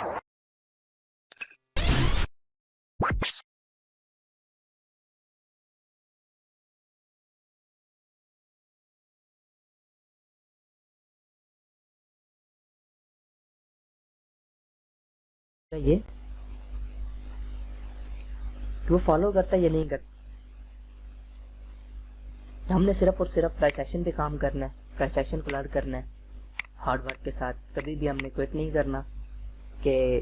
یہ کہ وہ فالو کرتا ہے یا نہیں کرتا. ہم نے صرف اور صرف پرائس ایکشن پہ کام کرنا ہے, پرائس ایکشن کو لرن کرنا ہے ہارڈ ورک کے ساتھ. کبھی بھی ہم نے کوئٹ نہیں کرنا کہ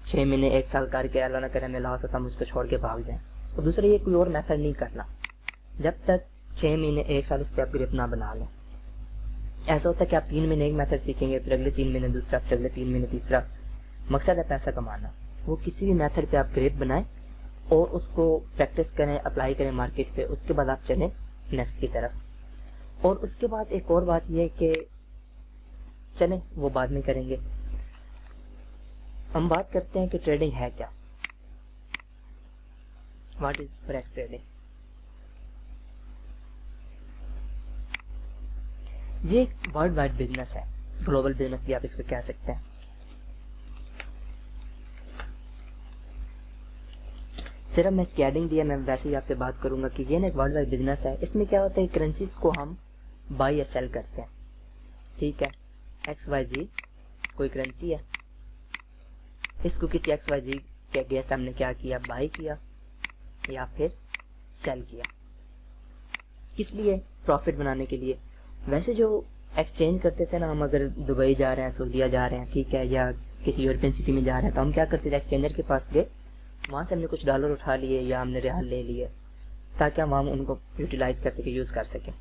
6 مہینے 1 سال کر کے اللہ نہ کرے ہمیں لاس ہوتا ہم اس کو چھوڑ کے بھاگ جائیں. اور دوسرا یہ کوئی اور میتھڈ نہیں کرنا جب تک 6 مہینے 1 سال اس پہ آپ گرپ نہ بنا لیں. ایسا ہوتا ہے کہ آپ 3 مہینے ایک میتھڈ سیکھیں گے, پھر اگلے 3 مہینے دوسرا, پھر اگلے 3 مہینے تیسرا. مقصد ہے پیسہ کمانا. وہ کسی بھی میتھڈ پہ آپ گریپ بنائیں اور اس کو پریکٹس کریں, اپلائی کریں مارکیٹ پہ, اس کے بعد آپ چلیں نیکسٹ کی طرف. اور اس کے بعد ایک اور بات یہ کہ چلیں وہ بعد میں کریں گے, ہم بات کرتے ہیں کہ ٹریڈنگ ہے کیا, واٹ از فوریکس ٹریڈنگ. یہ ایک ورلڈ وائڈ بزنس ہے, گلوبل بزنس بھی آپ اس کو کہہ سکتے ہیں. صرف میں اس کی ایڈنگ دیا, میں ویسے ہی آپ سے بات کروں گا کہ یہ نا ایک ورلڈ وائڈ بزنس ہے. اس میں کیا ہوتا ہے, کرنسیز کو ہم بائی یا سیل کرتے ہیں. ٹھیک ہے, ایکس وائی زی کوئی کرنسی ہے, اس کو کسی ایکس وائی زی کے اگینسٹ ہم نے کیا کیا, بائی کیا یا پھر سیل کیا. کس لیے, پروفٹ بنانے کے لیے. ویسے جو ایکسچینج کرتے تھے نا, ہم اگر دبئی جا رہے ہیں, سعودیہ جا رہے ہیں, ٹھیک ہے, یا کسی یورپین سٹی میں جا رہے ہیں, تو ہم کیا کرتے تھے, ایکسچینجر کے پاس گئے, وہاں سے ہم نے کچھ ڈالر اٹھا لیے یا ہم نے ریال لے لیے تاکہ ہم وہاں ان کو یوٹیلائز کر سکیں, یوز کر سکیں.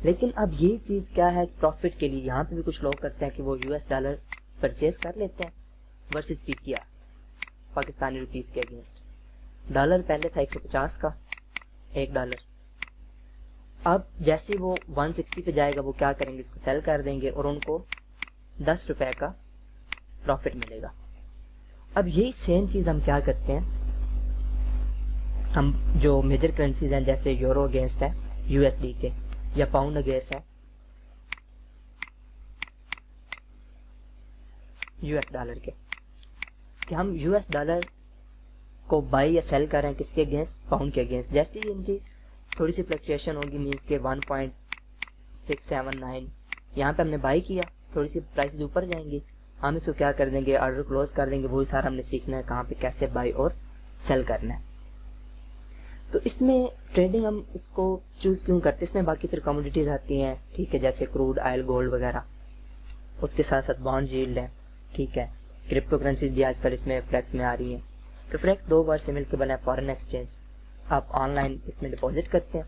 لیکن اب یہ چیز کیا ہے, پروفٹ کے لیے. یہاں پہ بھی کچھ لوگ کرتے ہیں کہ وہ US ڈالر پرچیز کر لیتے ہیں ورسز پی کیا پاکستانی روپیز کے اگینسٹ. ڈالر پہلے تھا 150 کا ایک ڈالر, اب جیسے وہ 160 پہ جائے گا وہ کیا کریں گے, اس کو سیل کر دیں گے اور ان کو 10 روپے کا پروفٹ ملے گا. اب یہی سیم چیز ہم کیا کرتے ہیں, ہم جو میجر کرنسیز ہیں جیسے یورو اگینسٹ ہے USD کے, یا پاؤنڈ اگینسٹ ہے US ڈالر کے, کہ ہم US ڈالر کو بائی یا سیل کر رہے ہیں کس کے اگینسٹ, پاؤنڈ کے اگینسٹ. جیسے ہی ان کی تھوڑی سی فلکچویشن ہوگی, مینس کے 1.679 یہاں پہ ہم نے بائی کیا, تھوڑی سی پرائسز اوپر جائیں گی, ہم اس کو کیا کر دیں گے, آرڈر کلوز کر دیں گے. وہی سارا ہم نے سیکھنا ہے کہاں پہ کیسے بائی اور سیل کرنا ہے. تو اس میں ٹریڈنگ ہم اس کو چوز کیوں کرتے ہیں, اس میں باقی پھر کموڈیٹیز آتی ہیں, ٹھیک ہے, جیسے کروڈ آئل, گولڈ وغیرہ. اس کے ساتھ ساتھ بانڈ ییلڈ ہے, ٹھیک ہے, کرپٹو کرنسیز بھی آج کل اس میں فلیکس میں آ رہی ہیں. تو فلیکس 2 ورڈ سے مل کے بنا ہے فارن ایکسچینج. آپ آن لائن اس میں ڈپازٹ کرتے ہیں,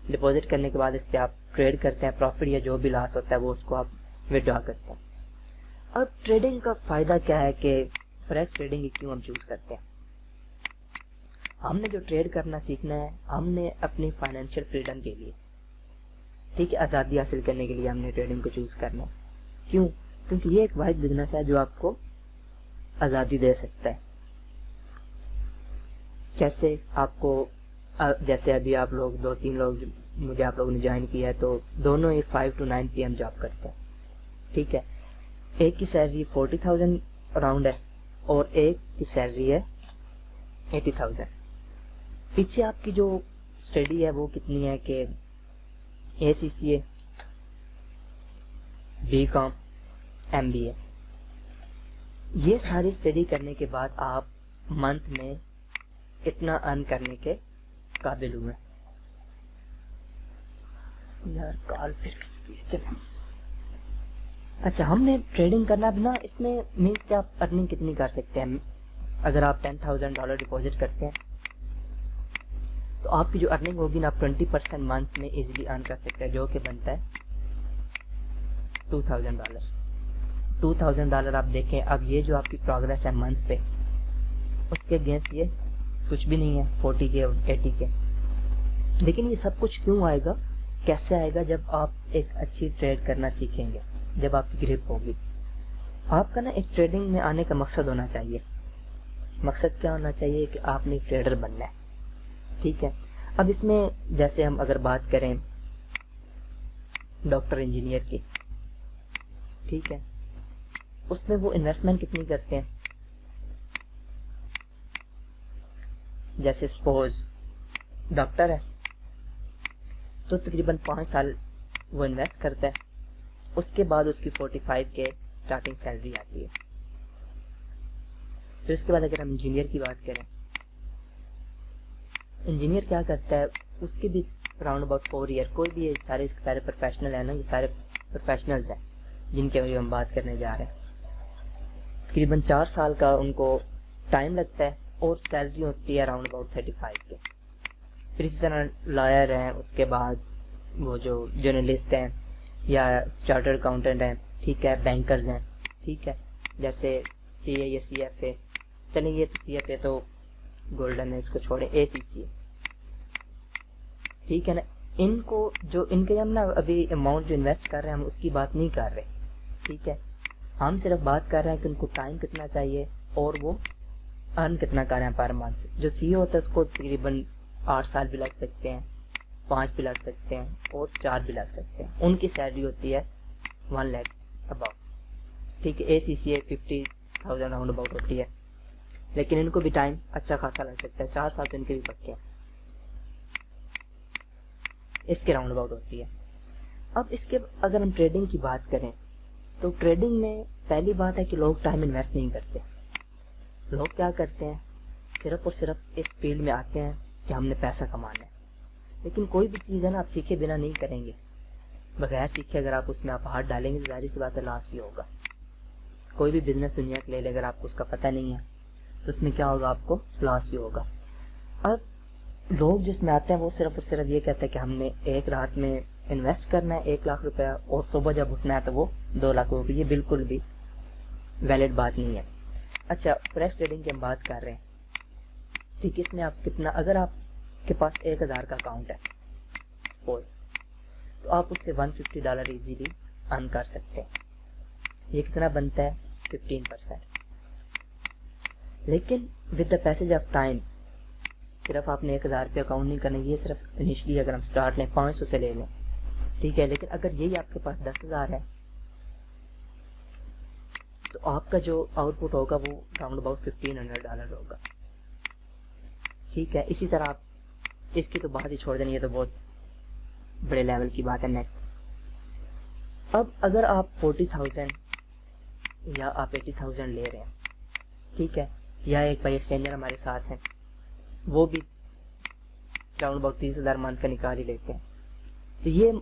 ڈپازٹ کرنے کے بعد اس پہ آپ ٹریڈ کرتے ہیں, پروفٹ یا جو بھی لاس ہوتا ہے وہ اس کو آپ وڈرا کرتے ہیں. اب ٹریڈنگ کا فائدہ کیا ہے کہ فوریکس ٹریڈنگ کیوں ہم چوز کرتے ہیں. ہم نے جو ٹریڈ کرنا سیکھنا ہے, ہم نے اپنی فائنینشیل فریڈم کے لیے, ٹھیک ہے, آزادی حاصل کرنے کے لیے ہم نے ٹریڈنگ کو چوز کرنا ہے. کیوں, کیونکہ یہ ایک واحد بزنس ہے جو آپ کو آزادی دے سکتا ہے. کیسے, آپ کو جیسے ابھی آپ لوگ 2-3 لوگ مجھے آپ لوگوں نے جوائن کیا ہے, تو دونوں ہی 5 to 9 PM جاب کرتے ہیں, ٹھیک ہے. ایک کی سیلری 40,000 اراؤنڈ ہے اور ایک کی سیلری ہے 80,000. پیچھے آپ کی جو اسٹڈی ہے وہ کتنی ہے کہ ACCA, BCom, MBA, یہ ساری اسٹڈی کرنے کے بعد آپ منتھ میں اتنا ارن کرنے کے قابل ہوئے. یار کال پھر کس کی ہے, چلیں. اچھا, ہم نے ٹریڈنگ کرنا بنا, اس میں مینس کہ آپ ارننگ کتنی کر سکتے ہیں. اگر آپ $10,000 ڈپازٹ کرتے ہیں تو آپ کی جو ارننگ ہوگی نا, آپ 20% منتھ میں ایزیلی ارن کر سکتے ہیں, جو کہ بنتا ہے $2,000. $2,000 آپ دیکھیں. اب یہ جو آپ کی پروگرس ہے منتھ پہ, اس کے اگینسٹ یہ کچھ بھی نہیں ہے, 40K اور 80K. لیکن یہ سب کچھ کیوں آئے گا, کیسے آئے گا, جب آپ ایک اچھی ٹریڈ کرنا سیکھیں گے, جب آپ کی گرپ ہوگی. آپ کا نا ایک ٹریڈنگ میں آنے کا مقصد ہونا چاہیے. مقصد کیا ہونا چاہیے کہ آپ نے ایک ٹریڈر بننا ہے, ٹھیک ہے. اب اس میں جیسے ہم اگر بات کریں ڈاکٹر انجینئر کی, ٹھیک ہے, اس میں وہ انویسٹمنٹ کتنی کرتے ہیں, جیسے سپوز ڈاکٹر ہے تو تقریباً 5 سال وہ انویسٹ کرتا ہے، اس کے بعد اس کی 45 کے اسٹارٹنگ سیلری آتی ہے. پھر اس کے بعد اگر ہم انجینئر کی بات کریں، انجینئر کیا کرتا ہے، اس کے بھی راؤنڈ اباؤٹ 4 ایئر، کوئی بھی سارے پروفیشنل ہیں نا، یہ سارے پروفیشنلز ہیں جن کے بارے ہم بات کرنے جا رہے ہیں. تقریباً 4 سال کا ان کو ٹائم لگتا ہے اور سیلری ہوتی ہے اراؤنڈ اباؤٹ 35 کے. پھر اسی طرح لائر ہیں، اس کے بعد وہ جو جرنلسٹ ہیں یا چارٹرڈ اکاؤنٹنٹ ہیں، ٹھیک ہے، بینکرز ہیں، ٹھیک ہے، جیسے سی اے یا سی ایف اے. چلیں یہ تو سی ایف اے تو گولڈن ہے، اس کو چھوڑیں، اے سی سی ہے، ٹھیک ہے نا. ان کو جو ان کے ہم نا ابھی اماؤنٹ جو انویسٹ کر رہے ہیں ہم اس کی بات نہیں کر رہے، ٹھیک ہے، ہم صرف بات کر رہے ہیں کہ ان کو ٹائم کتنا چاہیے اور وہ ارن کتنا کر رہے ہیں پر منتھ. جو سی او ہوتا ہے اس کو تقریباً 8 سال بھی لگ سکتے ہیں، 5 بھی لگ سکتے ہیں اور 4 بھی لگ سکتے ہیں. ان کی سیلری ہوتی ہے 1 لاکھ اباؤٹ، ٹھیک ہے. اے سی سی اے 50,000 راؤنڈ اباؤٹ ہوتی ہے، لیکن ان کو بھی ٹائم اچھا خاصا لگ سکتا ہے، 4 سال تو ان کے بھی پکے ہیں، اس کے راؤنڈ اباؤٹ ہوتی ہے. اب اس کے اگر ہم ٹریڈنگ کی بات کریں تو ٹریڈنگ میں پہلی بات ہے کہ لوگ ٹائم انویسٹ نہیں کرتے. لوگ کیا کرتے ہیں، صرف اور صرف اس فیلڈ میں آتے ہیں کہ ہم نے پیسہ کمانا ہے. لیکن کوئی بھی چیز ہے نا آپ سیکھے بنا نہیں کریں گے، بغیر سیکھے اگر آپ اس میں آپ ہاتھ ڈالیں گے تو ظاہر سی بات ہے لاس ہی ہوگا. کوئی بھی بزنس دنیا کے لے لے، اگر آپ کو اس کا پتہ نہیں ہے تو اس میں کیا ہوگا، آپ کو لاس ہی ہوگا. اب لوگ جس میں آتے ہیں وہ صرف اور صرف یہ کہتے ہیں کہ ہم نے ایک رات میں انویسٹ کرنا ہے 1 لاکھ روپیہ اور صبح جب اٹھنا ہے تو وہ 2 لاکھ روپے. یہ بالکل بھی ویلڈ بات نہیں ہے. اچھا فریکس ٹریڈنگ کی ہم بات کر رہے ہیں، ٹھیک ہے، اس میں آپ کتنا، اگر آپ کے پاس 1000 کا اکاؤنٹ ہے سپوز، تو آپ اس سے $150 ایزیلی ارن کر سکتے ہیں. یہ کتنا بنتا ہے، 15%. لیکن with the passage of time صرف آپ نے 1000 روپے اکاؤنٹ نہیں کرنا، یہ صرف انیشلی اگر ہم اسٹارٹ لیں 500 سے لے لیں، ٹھیک ہے. لیکن اگر یہی آپ کے پاس 10,000 ہے تو آپ کا جو آؤٹ پٹ ہوگا وہ راؤنڈ اباؤٹ $1,500 ہوگا، ٹھیک ہے. اسی طرح آپ اس کی تو بات ہی چھوڑ دیں، یہ تو بہت بڑے لیول کی بات ہے. نیکسٹ، اب اگر آپ 40,000 یا آپ 80,000 لے رہے ہیں، ٹھیک ہے، یا ایک بھائی ایکسچینجر ہمارے ساتھ ہیں وہ بھی راؤنڈ اباؤٹ 30,000 منتھ کا نکال ہی لیتے ہیں، تو یہ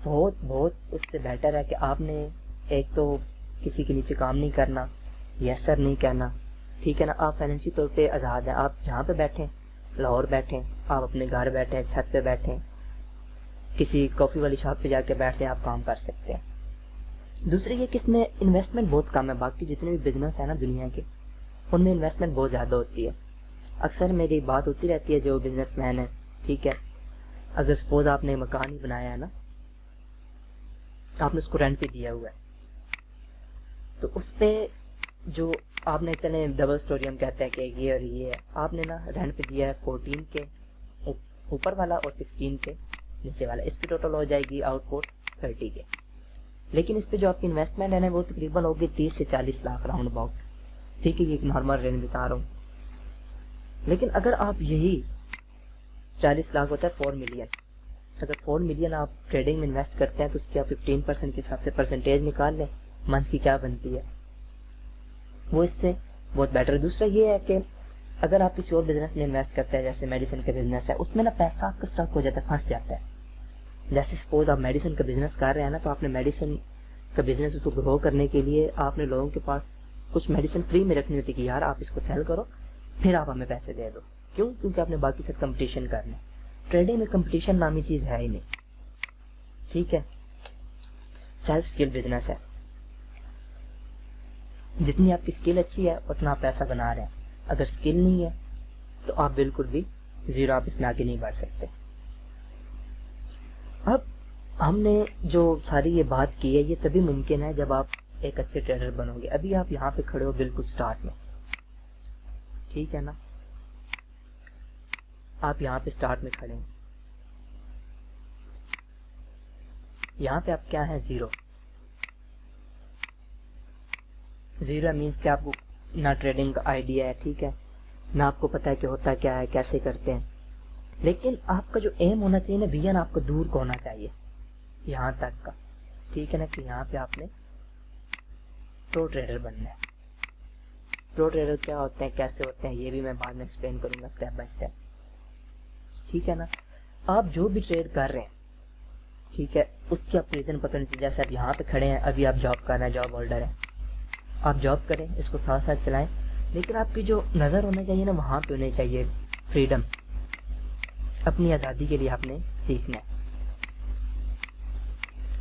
بہت اس سے بیٹر ہے کہ آپ نے ایک تو کسی کے نیچے کام نہیں کرنا، یس سر نہیں کہنا، ٹھیک ہے نا. آپ فائنینشلی طور پہ آزاد ہیں، آپ جہاں پہ بیٹھیں، لاہور بیٹھیں، آپ اپنے گھر بیٹھیں، چھت پہ بیٹھیں، کسی کافی والی شاپ پہ جا کے بیٹھیں، آپ کام کر سکتے ہیں. دوسری یہ کہ اس میں انویسٹمنٹ بہت کم ہے. باقی جتنے بھی بزنس ہیں نا دنیا کے، ان میں انویسٹمنٹ بہت زیادہ ہوتی ہے. اکثر میری بات ہوتی رہتی ہے جو بزنس مین ہے، ٹھیک ہے، اگر سپوز آپ نے مکان ہی بنایا ہے نا، آپ نے اس کو رینٹ پہ دیا ہوا ہے، تو اس پہ جو آپ نے، چلیں ڈبل سٹوری ہم کہتے ہیں کہ یہ اور یہ ہے، آپ نے نا رینٹ پہ دیا ہے 14 کے اوپر والا اور 16 کے نیچے والا، اس کی ٹوٹل ہو جائے گی آؤٹ پٹ 30 کے. لیکن اس پہ جو آپ کی انویسٹمنٹ ہے نا وہ تقریباً ہوگی 30 سے 40 لاکھ راؤنڈ اباؤٹ، ٹھیک ہے، یہ ایک نارمل رینج بتا رہا ہوں. لیکن اگر آپ یہی 40 لاکھ ہوتا ہے 4 ملین، اگر 4 ملین آپ ٹریڈنگ میں انویسٹ کرتے ہیں تو اس کی آپ 15% کے حساب سے پرسنٹیج نکال لیں، منتھ کی کیا بنتی ہے، وہ اس سے بہت بیٹر. دوسرا یہ ہے کہ اگر آپ کسی اور بزنس میں انویسٹ کرتے ہیں، جیسے میڈیسن کا بزنس ہے، اس میں نا پیسہ آپ کا اسٹاک ہو جاتا ہے، پھنس جاتا ہے. جیسے سپوز آپ میڈیسن کا بزنس کر رہے ہیں نا، تو آپ نے میڈیسن کا بزنس اس کو گرو کرنے کے لیے آپ نے لوگوں کے پاس کچھ میڈیسن فری میں رکھنی ہوتی کہ یار آپ اس کو سیل کرو پھر آپ ہمیں پیسے دے دو. کیوں؟ کیونکہ آپ نے باقی سے کمپٹیشن کرنا ہے. ٹریڈنگ میں کمپٹیشن نامی چیز ہے ہی نہیں، ٹھیک ہے. سیلف اسکل بزنس ہے، جتنی آپ کی اسکل اچھی ہے اتنا آپ پیسہ بنا رہے ہیں. اگر اسکل نہیں ہے تو آپ بالکل بھی زیرو، آپ اس میں آگے نہیں بڑھ سکتے. اب ہم نے جو ساری یہ بات کی ہے یہ تبھی ممکن ہے جب آپ ایک اچھے ٹریڈر بنو گے. ابھی آپ یہاں پہ کھڑے ہو بالکل سٹارٹ میں، ٹھیک ہے نا، آپ یہاں پہ سٹارٹ میں کھڑے ہیں، یہاں پہ آپ کیا ہے، زیرو. زیرو مینس کہ آپ کو نہ ٹریڈنگ کا آئیڈیا ہے، ٹھیک ہے، میں آپ کو پتہ ہے کہ ہوتا کیا ہے، کیسے کرتے ہیں، لیکن آپ کا جو ایم ہونا چاہیے نا ویژن آپ کو دور کو ہونا چاہیے یہاں تک کا، ٹھیک ہے نا، کہ یہاں پہ آپ نے پرو ٹریڈر بننا ہے. پرو ٹریڈر کیا ہوتے ہیں، کیسے ہوتے ہیں، یہ بھی میں بعد میں ایکسپلین کروں گا اسٹیپ بائی اسٹیپ، ٹھیک ہے نا. آپ جو بھی ٹریڈ کر رہے ہیں، ٹھیک ہے، اس کی آپ کو ریزن پتہ نہیں چاہیے. جیسے آپ یہاں پہ کھڑے ہیں، ابھی آپ جاب کر رہے ہیں، جاب ہولڈر ہیں، آپ جاب کریں، اس کو ساتھ ساتھ چلائیں، لیکن آپ کی جو نظر ہونا چاہیے نا وہاں پہ ہونی چاہیے فریڈم. اپنی آزادی کے لیے آپ نے سیکھنا ہے.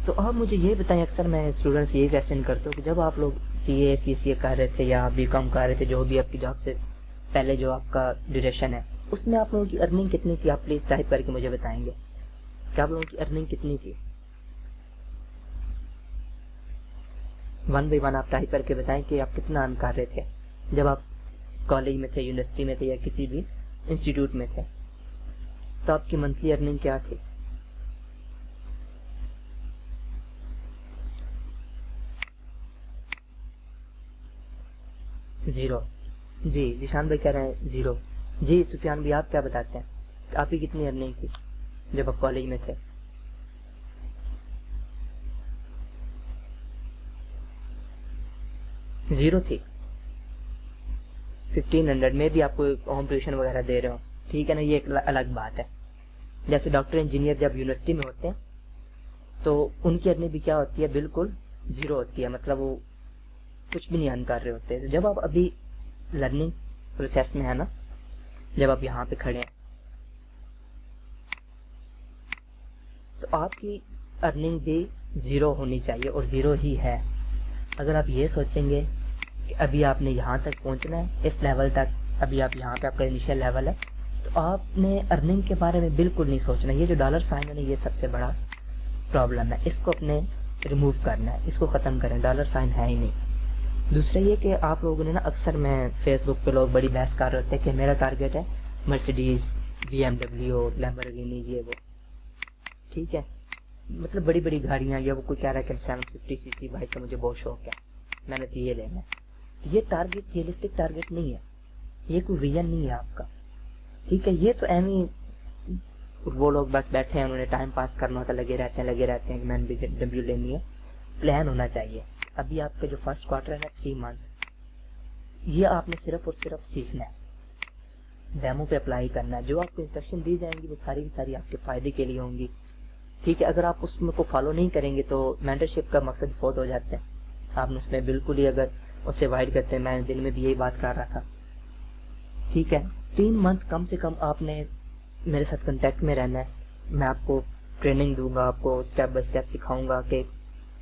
تو آپ مجھے یہ بتائیں، اکثر میں اسٹوڈنٹ سے یہ کویسچن کرتا ہوں کہ جب آپ لوگ سی اے کر رہے تھے یا بی کام کر رہے تھے، جو بھی آپ کی جاب سے پہلے جو آپ کا ڈیوریشن ہے، اس میں آپ لوگوں کی ارننگ کتنی تھی؟ آپ پلیز ٹائپ کر کے مجھے بتائیں گے کہ آپ لوگوں کی ارننگ کتنی تھی. 1 بائی 1 آپ ٹائپ کر کے بتائیں کہ آپ کتنا ارن کر رہے تھے جب آپ کالج میں تھے، یونیورسٹی میں تھے، یا کسی بھی انسٹیٹیوٹ میں تھے. تو آپ کی منتھلی ارننگ کیا تھی؟ زیرو. جی ذیشان بھائی کہہ رہے ہیں زیرو. جی سفیان بھائی آپ کیا بتاتے ہیں، آپ کی کتنی ارننگ تھی جب آپ کالج میں تھے؟ زیرو تھی. 1500 میں بھی آپ کو ہوم ٹیوشن وغیرہ دے رہے ہو، ٹھیک ہے نا، یہ ایک الگ بات ہے. جیسے ڈاکٹر انجینئر جب یونیورسٹی میں ہوتے ہیں تو ان کی ارننگ بھی کیا ہوتی ہے، بالکل زیرو ہوتی ہے، مطلب وہ کچھ بھی نہیں ارن کر رہے ہوتے. جب آپ ابھی لرننگ پروسیس میں ہے نا، جب آپ یہاں پہ کھڑے ہیں تو آپ کی ارننگ بھی زیرو ہونی چاہیے، اور زیرو ہی ہے. اگر آپ یہ سوچیں گے کہ ابھی آپ نے یہاں تک پہنچنا ہے، اس لیول تک، ابھی آپ یہاں پہ آپ کا انیشیل لیول ہے، تو آپ نے ارننگ کے بارے میں بالکل نہیں سوچنا. یہ جو ڈالر سائن ہے نا، یہ سب سے بڑا پرابلم ہے، اس کو اپنے ریموو کرنا ہے، اس کو ختم کریں. ڈالر سائن ہے ہی نہیں. دوسرا یہ کہ آپ لوگوں نے نا، اکثر میں فیس بک پہ لوگ بڑی بحث کر رہے ہوتے ہیں کہ میرا ٹارگیٹ ہے مرسیڈیز، BMW، لیمبورگینی، یہ وہ، ٹھیک ہے، مطلب بڑی بڑی گاڑیاں، یا وہ کوئی کہہ رہا ہے کہ 750cc بائک کا مجھے بہت شوق ہے، میں نے تو یہ لینا ہے. تو یہ ٹارگیٹ ریئلسٹک ٹارگیٹ نہیں ہے، یہ کوئی ویژن نہیں ہے آپ کا، ٹھیک ہے. یہ تو ایویں وہ لوگ بس بیٹھے ہیں، انہوں نے ٹائم پاس کرنا ہوتا، لگے رہتے ہیں کہ میں نے BMW لینی ہے. پلان ہونا چاہیے. ابھی آپ کا جو فرسٹ کوارٹر ہے نا، 3 منتھ، یہ آپ نے صرف اور صرف سیکھنا ہے، ڈیمو پہ اپلائی کرنا ہے. جو آپ کو انسٹرکشن دی جائیں گی وہ ساری کی ساری آپ کے فائدے کے لیے ہوں گی، ٹھیک ہے. اگر آپ اس میں کو فالو نہیں کریں گے تو مینٹرشپ کا مقصد فوت ہو جاتا ہے. آپ نے اس میں بالکل ہی اگر اس سے وائڈ کرتے ہیں، میں دن میں بھی یہی بات کر رہا تھا، ٹھیک ہے. 3 منتھ کم سے کم آپ نے میرے ساتھ کنٹیکٹ میں رہنا ہے. میں آپ کو ٹریننگ دوں گا، آپ کو اسٹیپ بائی اسٹیپ سکھاؤں گا کہ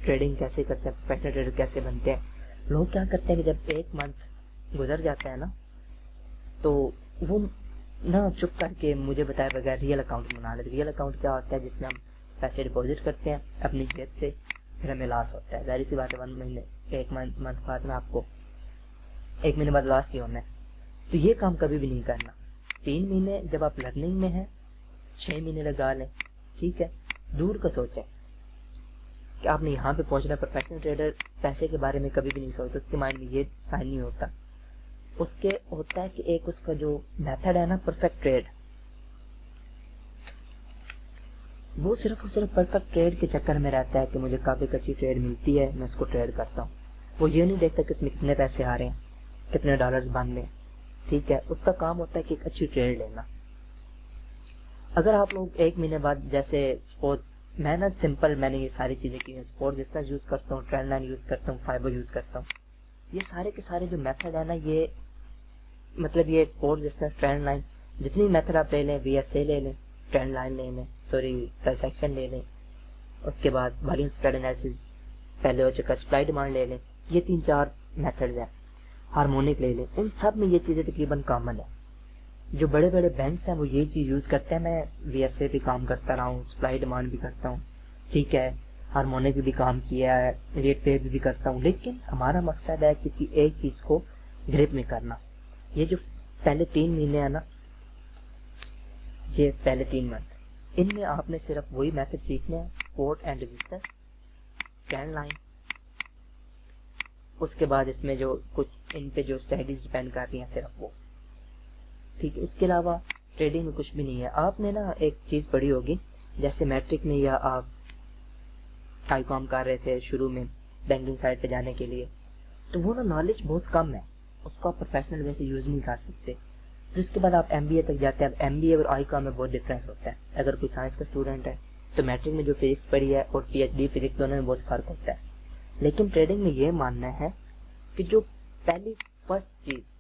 ٹریڈنگ کیسے کرتے ہیں، پروفیشنل ٹریڈر کیسے بنتے ہیں. لوگ کیا کرتے ہیں کہ جب 1 منتھ گزر جاتا ہے نا، تو وہ نا چپ کر کے مجھے بتائے بغیر ریئل اکاؤنٹ بنا لیتے. ریئل اکاؤنٹ کیا ہوتا ہے؟ جس میں ہم پیسے ڈپازٹ کرتے ہیں اپنی جیب سے، پھر ہمیں لاس ہوتا ہے. ظاہر سی بات ہے، 1 منتھ بعد میں آپ کو 1 مہینے بعد لاس ہی ہونا ہے. تو یہ کام کبھی بھی نہیں کرنا. 3 مہینے جب آپ لرننگ میں ہیں، 6 مہینے لگا لیں، ٹھیک ہے. دور کا سوچیں کہ آپ نے یہاں پہ پہنچنا. پروفیشنل ٹریڈر پیسے کے بارے میں کبھی بھی نہیں سوچتا، اس کے مائنڈ میں یہ سائن نہیں ہوتا. اس کے ہوتا ہے کہ ایک اس کا جو میتھڈ ہے نا، پرفیکٹ ٹریڈ، وہ صرف اور صرف پرفیکٹ ٹریڈ کے چکر میں رہتا ہے کہ مجھے کافی اچھی ٹریڈ ملتی ہے، میں اس کو ٹریڈ کرتا ہوں. وہ یہ نہیں دیکھتا کہ اس میں کتنے پیسے آ رہے ہیں، کتنے ڈالرز بن رہے ہیں، ٹھیک ہے. اس کا کام ہوتا ہے کہ ایک اچھی ٹریڈ لینا. اگر آپ لوگ 1 مہینے بعد، جیسے سپوز میں نا سمپل، میں نے یہ ساری چیزیں کی ہیں، سپورٹ ڈسٹنس یوز کرتا ہوں، ٹرینڈ لائن یوز کرتا ہوں، فائبر یوز کرتا ہوں. یہ سارے کے سارے جو میتھڈ ہے نا، یہ مطلب یہ سپورٹ ڈسٹنس، ٹرینڈ لائن، جتنی میتھڈ آپ لے لیں، VSA لے لیں، ٹرینڈ لائن لے لیں، پرائس ایکشن لے لیں، اس کے بعد والیوم اسپریڈ انالیسس پہلے ہو چکا، سپلائی ڈیمانڈ لے لیں، یہ 3-4 میتھڈز ہیں. ہارمونک لے لیں، ان سب میں یہ چیزیں تقریباً کامن ہیں. جو بڑے بڑے بینکس ہیں وہ یہ چیز یوز کرتے ہیں. میں VSA بھی کام کرتا رہا ہوں، سپلائی ڈیمانڈ بھی کرتا ہوں، ٹھیک ہے، ہارمونک بھی کام کیا ہے، ریٹ پے بھی کرتا ہوں. لیکن ہمارا مقصد ہے کسی ایک چیز کو گرپ میں کرنا. یہ جو پہلے 3 مہینے ہیں نا، یہ پہلے 3 منتھ، ان میں آپ نے صرف وہی میتھڈ سیکھنے ہیں، support and resistance, trend line. اس کے بعد اس میں جو کچھ ان پہ جو اسٹریٹجیز ڈیپینڈ کر رہی ہیں صرف وہ. ٹھیک ہے. اس کے علاوہ ٹریڈنگ میں کچھ بھی نہیں ہے. آپ نے نا ایک چیز پڑھی ہوگی جیسے میٹرک میں یا آپ آئی کام کر رہے تھے شروع میں بینکنگ سائٹ پہ جانے کے لیے, تو وہ نا نالج بہت کم ہے, اس کو آپ پروفیشنل وے سے یوز نہیں کر سکتے. پھر اس کے بعد آپ ایم بی اے تک جاتے ہیں. اب ایم بی اے اور آئی کام میں بہت ڈفرینس ہوتا ہے. اگر کوئی سائنس کا اسٹوڈنٹ ہے تو میٹرک میں جو فزکس پڑھی ہے اور پی ایچ ڈی فزکس دونوں میں بہت فرق ہوتا ہے. لیکن ٹریڈنگ میں یہ ماننا ہے کہ جو پہلی فرسٹ چیز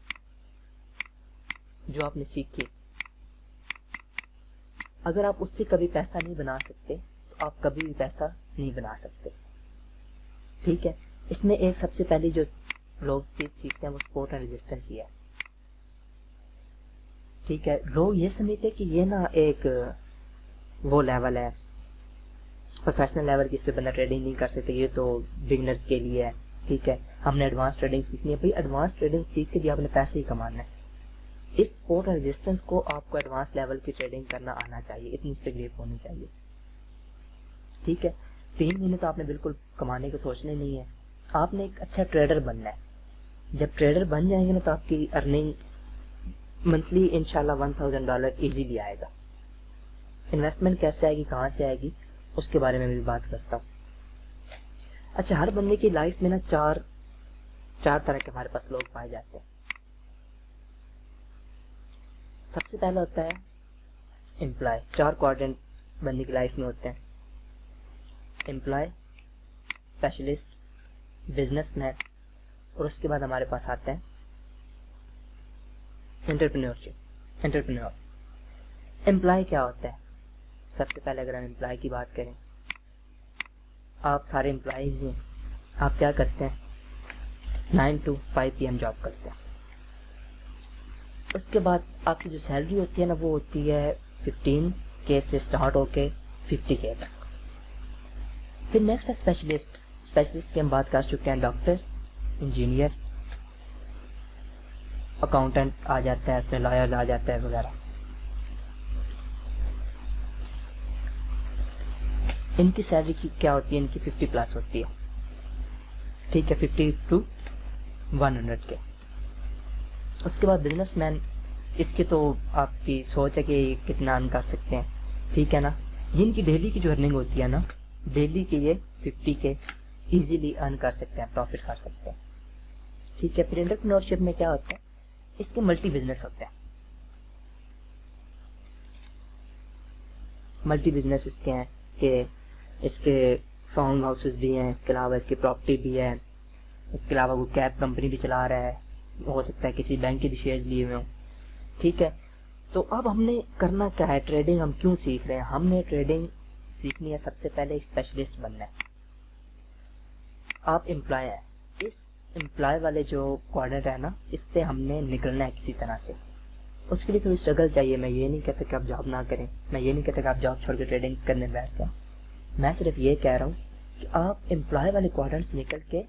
جو آپ نے سیکھی, اگر آپ اس سے کبھی پیسہ نہیں بنا سکتے تو آپ کبھی بھی پیسہ نہیں بنا سکتے. ٹھیک ہے. اس میں ایک سب سے پہلی جو لوگ چیز سیکھتے ہیں وہ سپورٹ اینڈ ریزسٹنس ہی ہے. ٹھیک ہے. لوگ یہ سمجھتے کہ یہ نا ایک وہ لیول ہے پروفیشنل لیول کی, اس پہ بندہ ٹریڈنگ نہیں کر سکتے, یہ تو بگنرز کے لیے ہے. ٹھیک ہے. ہم نے ایڈوانس ٹریڈنگ سیکھنی ہے. بھائی ایڈوانس ٹریڈنگ سیکھ کے بھی آپ نے پیسے ہی کمانا ہے. اس سپورٹ اور ریزسٹنس کو آپ کو ایڈوانس لیول کی ٹریڈنگ کرنا آنا چاہیے, اتنی اس پہ گریپ ہونی چاہیے. ٹھیک ہے. 3 مہینے تو آپ نے بالکل کمانے کو سوچنے نہیں ہے, آپ نے ایک اچھا ٹریڈر بننا ہے. جب ٹریڈر بن جائیں گے نا تو آپ کی ارننگ منتھلی انشاءاللہ $1000 ایزیلی آئے گا. انویسٹمنٹ کیسے آئے گی, کہاں سے آئے گی, اس کے بارے میں بھی بات کرتا ہوں. اچھا, ہر بندے کی لائف میں نا چار طرح کے ہمارے پاس لوگ پائے جاتے ہیں. سب سے پہلا ہوتا ہے امپلائی. 4 کوارڈرنٹ بندے کی لائف میں ہوتے ہیں: امپلائی, اسپیشلسٹ, بزنس مین, اور اس کے بعد ہمارے پاس آتے ہیں انٹرپرینور. امپلائی کیا ہوتا ہے؟ سب سے پہلے اگر ہم امپلائی کی بات کریں, آپ سارے امپلائیز ہیں, آپ کیا کرتے ہیں 9 to 5 PM جاب کرتے ہیں. اس کے بعد آپ کی جو سیلری ہوتی ہے نا وہ ہوتی ہے 15K سے اسٹارٹ ہو کے 50K تک. پھر نیکسٹ ہے اسپیشلسٹ کی ہم بات کر چکے ہیں. ڈاکٹر, انجینئر, اکاؤنٹنٹ آ جاتا ہے, اس میں لائر آ جاتا ہے وغیرہ. ان کی سیلری کی کیا ہوتی ہے, ان کی 50+ ہوتی ہے. ٹھیک ہے, 50 to 100K. اس کے بعد بزنس مین, اس کی تو آپ کی سوچ ہے کہ کتنا ارن کر سکتے ہیں. ٹھیک ہے نا. جن کی ڈیلی کی جو ارننگ ہوتی ہے نا, ڈیلی کی یہ 50K ایزیلی ارن کر سکتے ہیں, پروفٹ کر سکتے ہیں. ٹھیک ہے. پھر انٹرپرینورشپ میں کیا ہوتا ہے, اس کے ملٹی بزنس ہوتے ہیں. ملٹی بزنس اس کے ہیں کہ اس کے فارم ہاؤسز بھی ہیں, اس کے علاوہ اس کی پراپرٹی بھی ہے, اس کے علاوہ وہ کیب کمپنی بھی چلا رہا ہے, ہو سکتا ہے کسی بینک کے بھی شیئرز لیے ہوئے ہوں. ٹھیک ہے. تو اب ہم نے کرنا کیا ہے, ٹریڈنگ ہم کیوں سیکھ رہے ہیں؟ ہم نے ٹریڈنگ سیکھنی ہے سب سے پہلے ایک اسپیشلسٹ بننا ہے. آپ امپلائی ہیں, اس امپلائی والے جو کوارڈرنٹ ہے نا, اس سے ہم نے نکلنا ہے کسی طرح سے. اس کے لیے تھوڑی اسٹرگل چاہیے. میں یہ نہیں کہتا کہ آپ جاب نہ کریں, میں یہ نہیں کہتا کہ آپ جاب چھوڑ کے ٹریڈنگ کرنے بیٹھ جائیں. میں صرف یہ کہہ رہا ہوں کہ آپ امپلائی والے کوارڈرنٹ سے نکل کے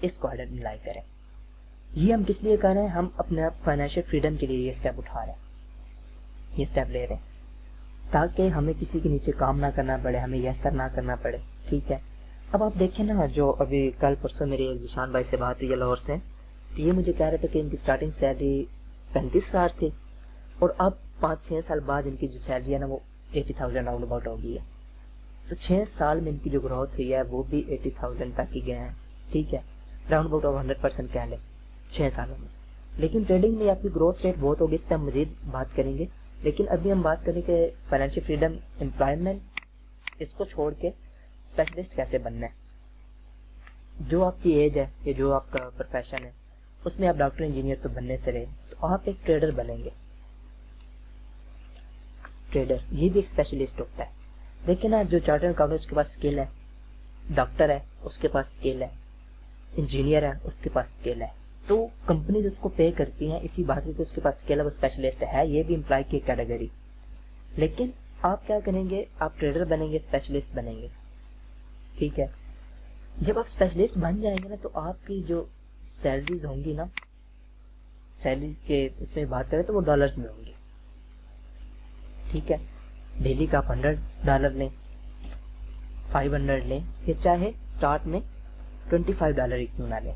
اس کوارڈرنٹ میں لائی کریں. یہ ہم کس لیے کر رہے ہیں؟ ہم اپنے فائنینشیل فریڈم کے لیے یہ اسٹیپ اٹھا رہے ہیں, یہ اسٹیپ لے رہے ہیں تاکہ ہمیں کسی کے نیچے کام نہ کرنا پڑے, ہمیں یس سر نہ کرنا پڑے. ٹھیک ہے. اب آپ دیکھیں نا, جو ابھی کل پرسوں میری ذیشان بھائی سے بات ہوئی ہے لاہور سے, تو یہ مجھے کہہ رہے تھے کہ ان کی اسٹارٹنگ سیلری 35,000 تھی, اور اب 5-6 سال بعد ان کی جو سیلری ہے نا وہ 80,000 راؤنڈ اباؤٹ ہو گئی ہے. تو 6 سال میں ان کی جو گروتھ ہوئی ہے وہ بھی 80,000 تک ہی گئے ہیں. ٹھیک ہے. راؤنڈ اباؤٹ 100% کہہ لیں 6 سالوں میں. لیکن ٹریڈنگ میں آپ کی گروتھ ریٹ بہت ہوگی, اس پہ ہم مزید بات کریں گے. لیکن ابھی ہم بات کریں کہ فائنینشیل فریڈم, امپلائمنٹ, اس کو چھوڑ کے اسپیشلسٹ کیسے بننا ہے. جو آپ کی ایج ہے یا جو آپ کا پروفیشن ہے اس میں آپ ڈاکٹر انجینئر تو بننے سے رہے, تو آپ ایک ٹریڈر بنیں گے. ٹریڈر یہ بھی ایک اسپیشلسٹ ہوتا ہے. دیکھیں نا, جو چارٹرڈ اکاؤنٹنٹ اس کے پاس اسکل ہے, ڈاکٹر ہے اس کے پاس اسکل ہے, انجینئر ہے اس کے پاس اسکل ہے, تو کمپنیز اس کو پے کرتی ہیں اسی بات کی اس کے پاس اسکل ہے, وہ اسپیشلسٹ ہے. یہ بھی امپلائی کی کیٹیگری. لیکن آپ کیا کریں گے, آپ ٹریڈر بنیں گے, اسپیشلسٹ بنیں گے. ٹھیک ہے. جب آپ اسپیشلسٹ بن جائیں گے نا تو آپ کی جو سیلریز ہوں گی نا, سیلریز کے اس میں بات کریں تو وہ ڈالرز میں ہوں گی. ٹھیک ہے. ڈیلی کا آپ $100 لیں, 500 لیں, یا چاہے اسٹارٹ میں $25 ہی کیوں نہ لیں,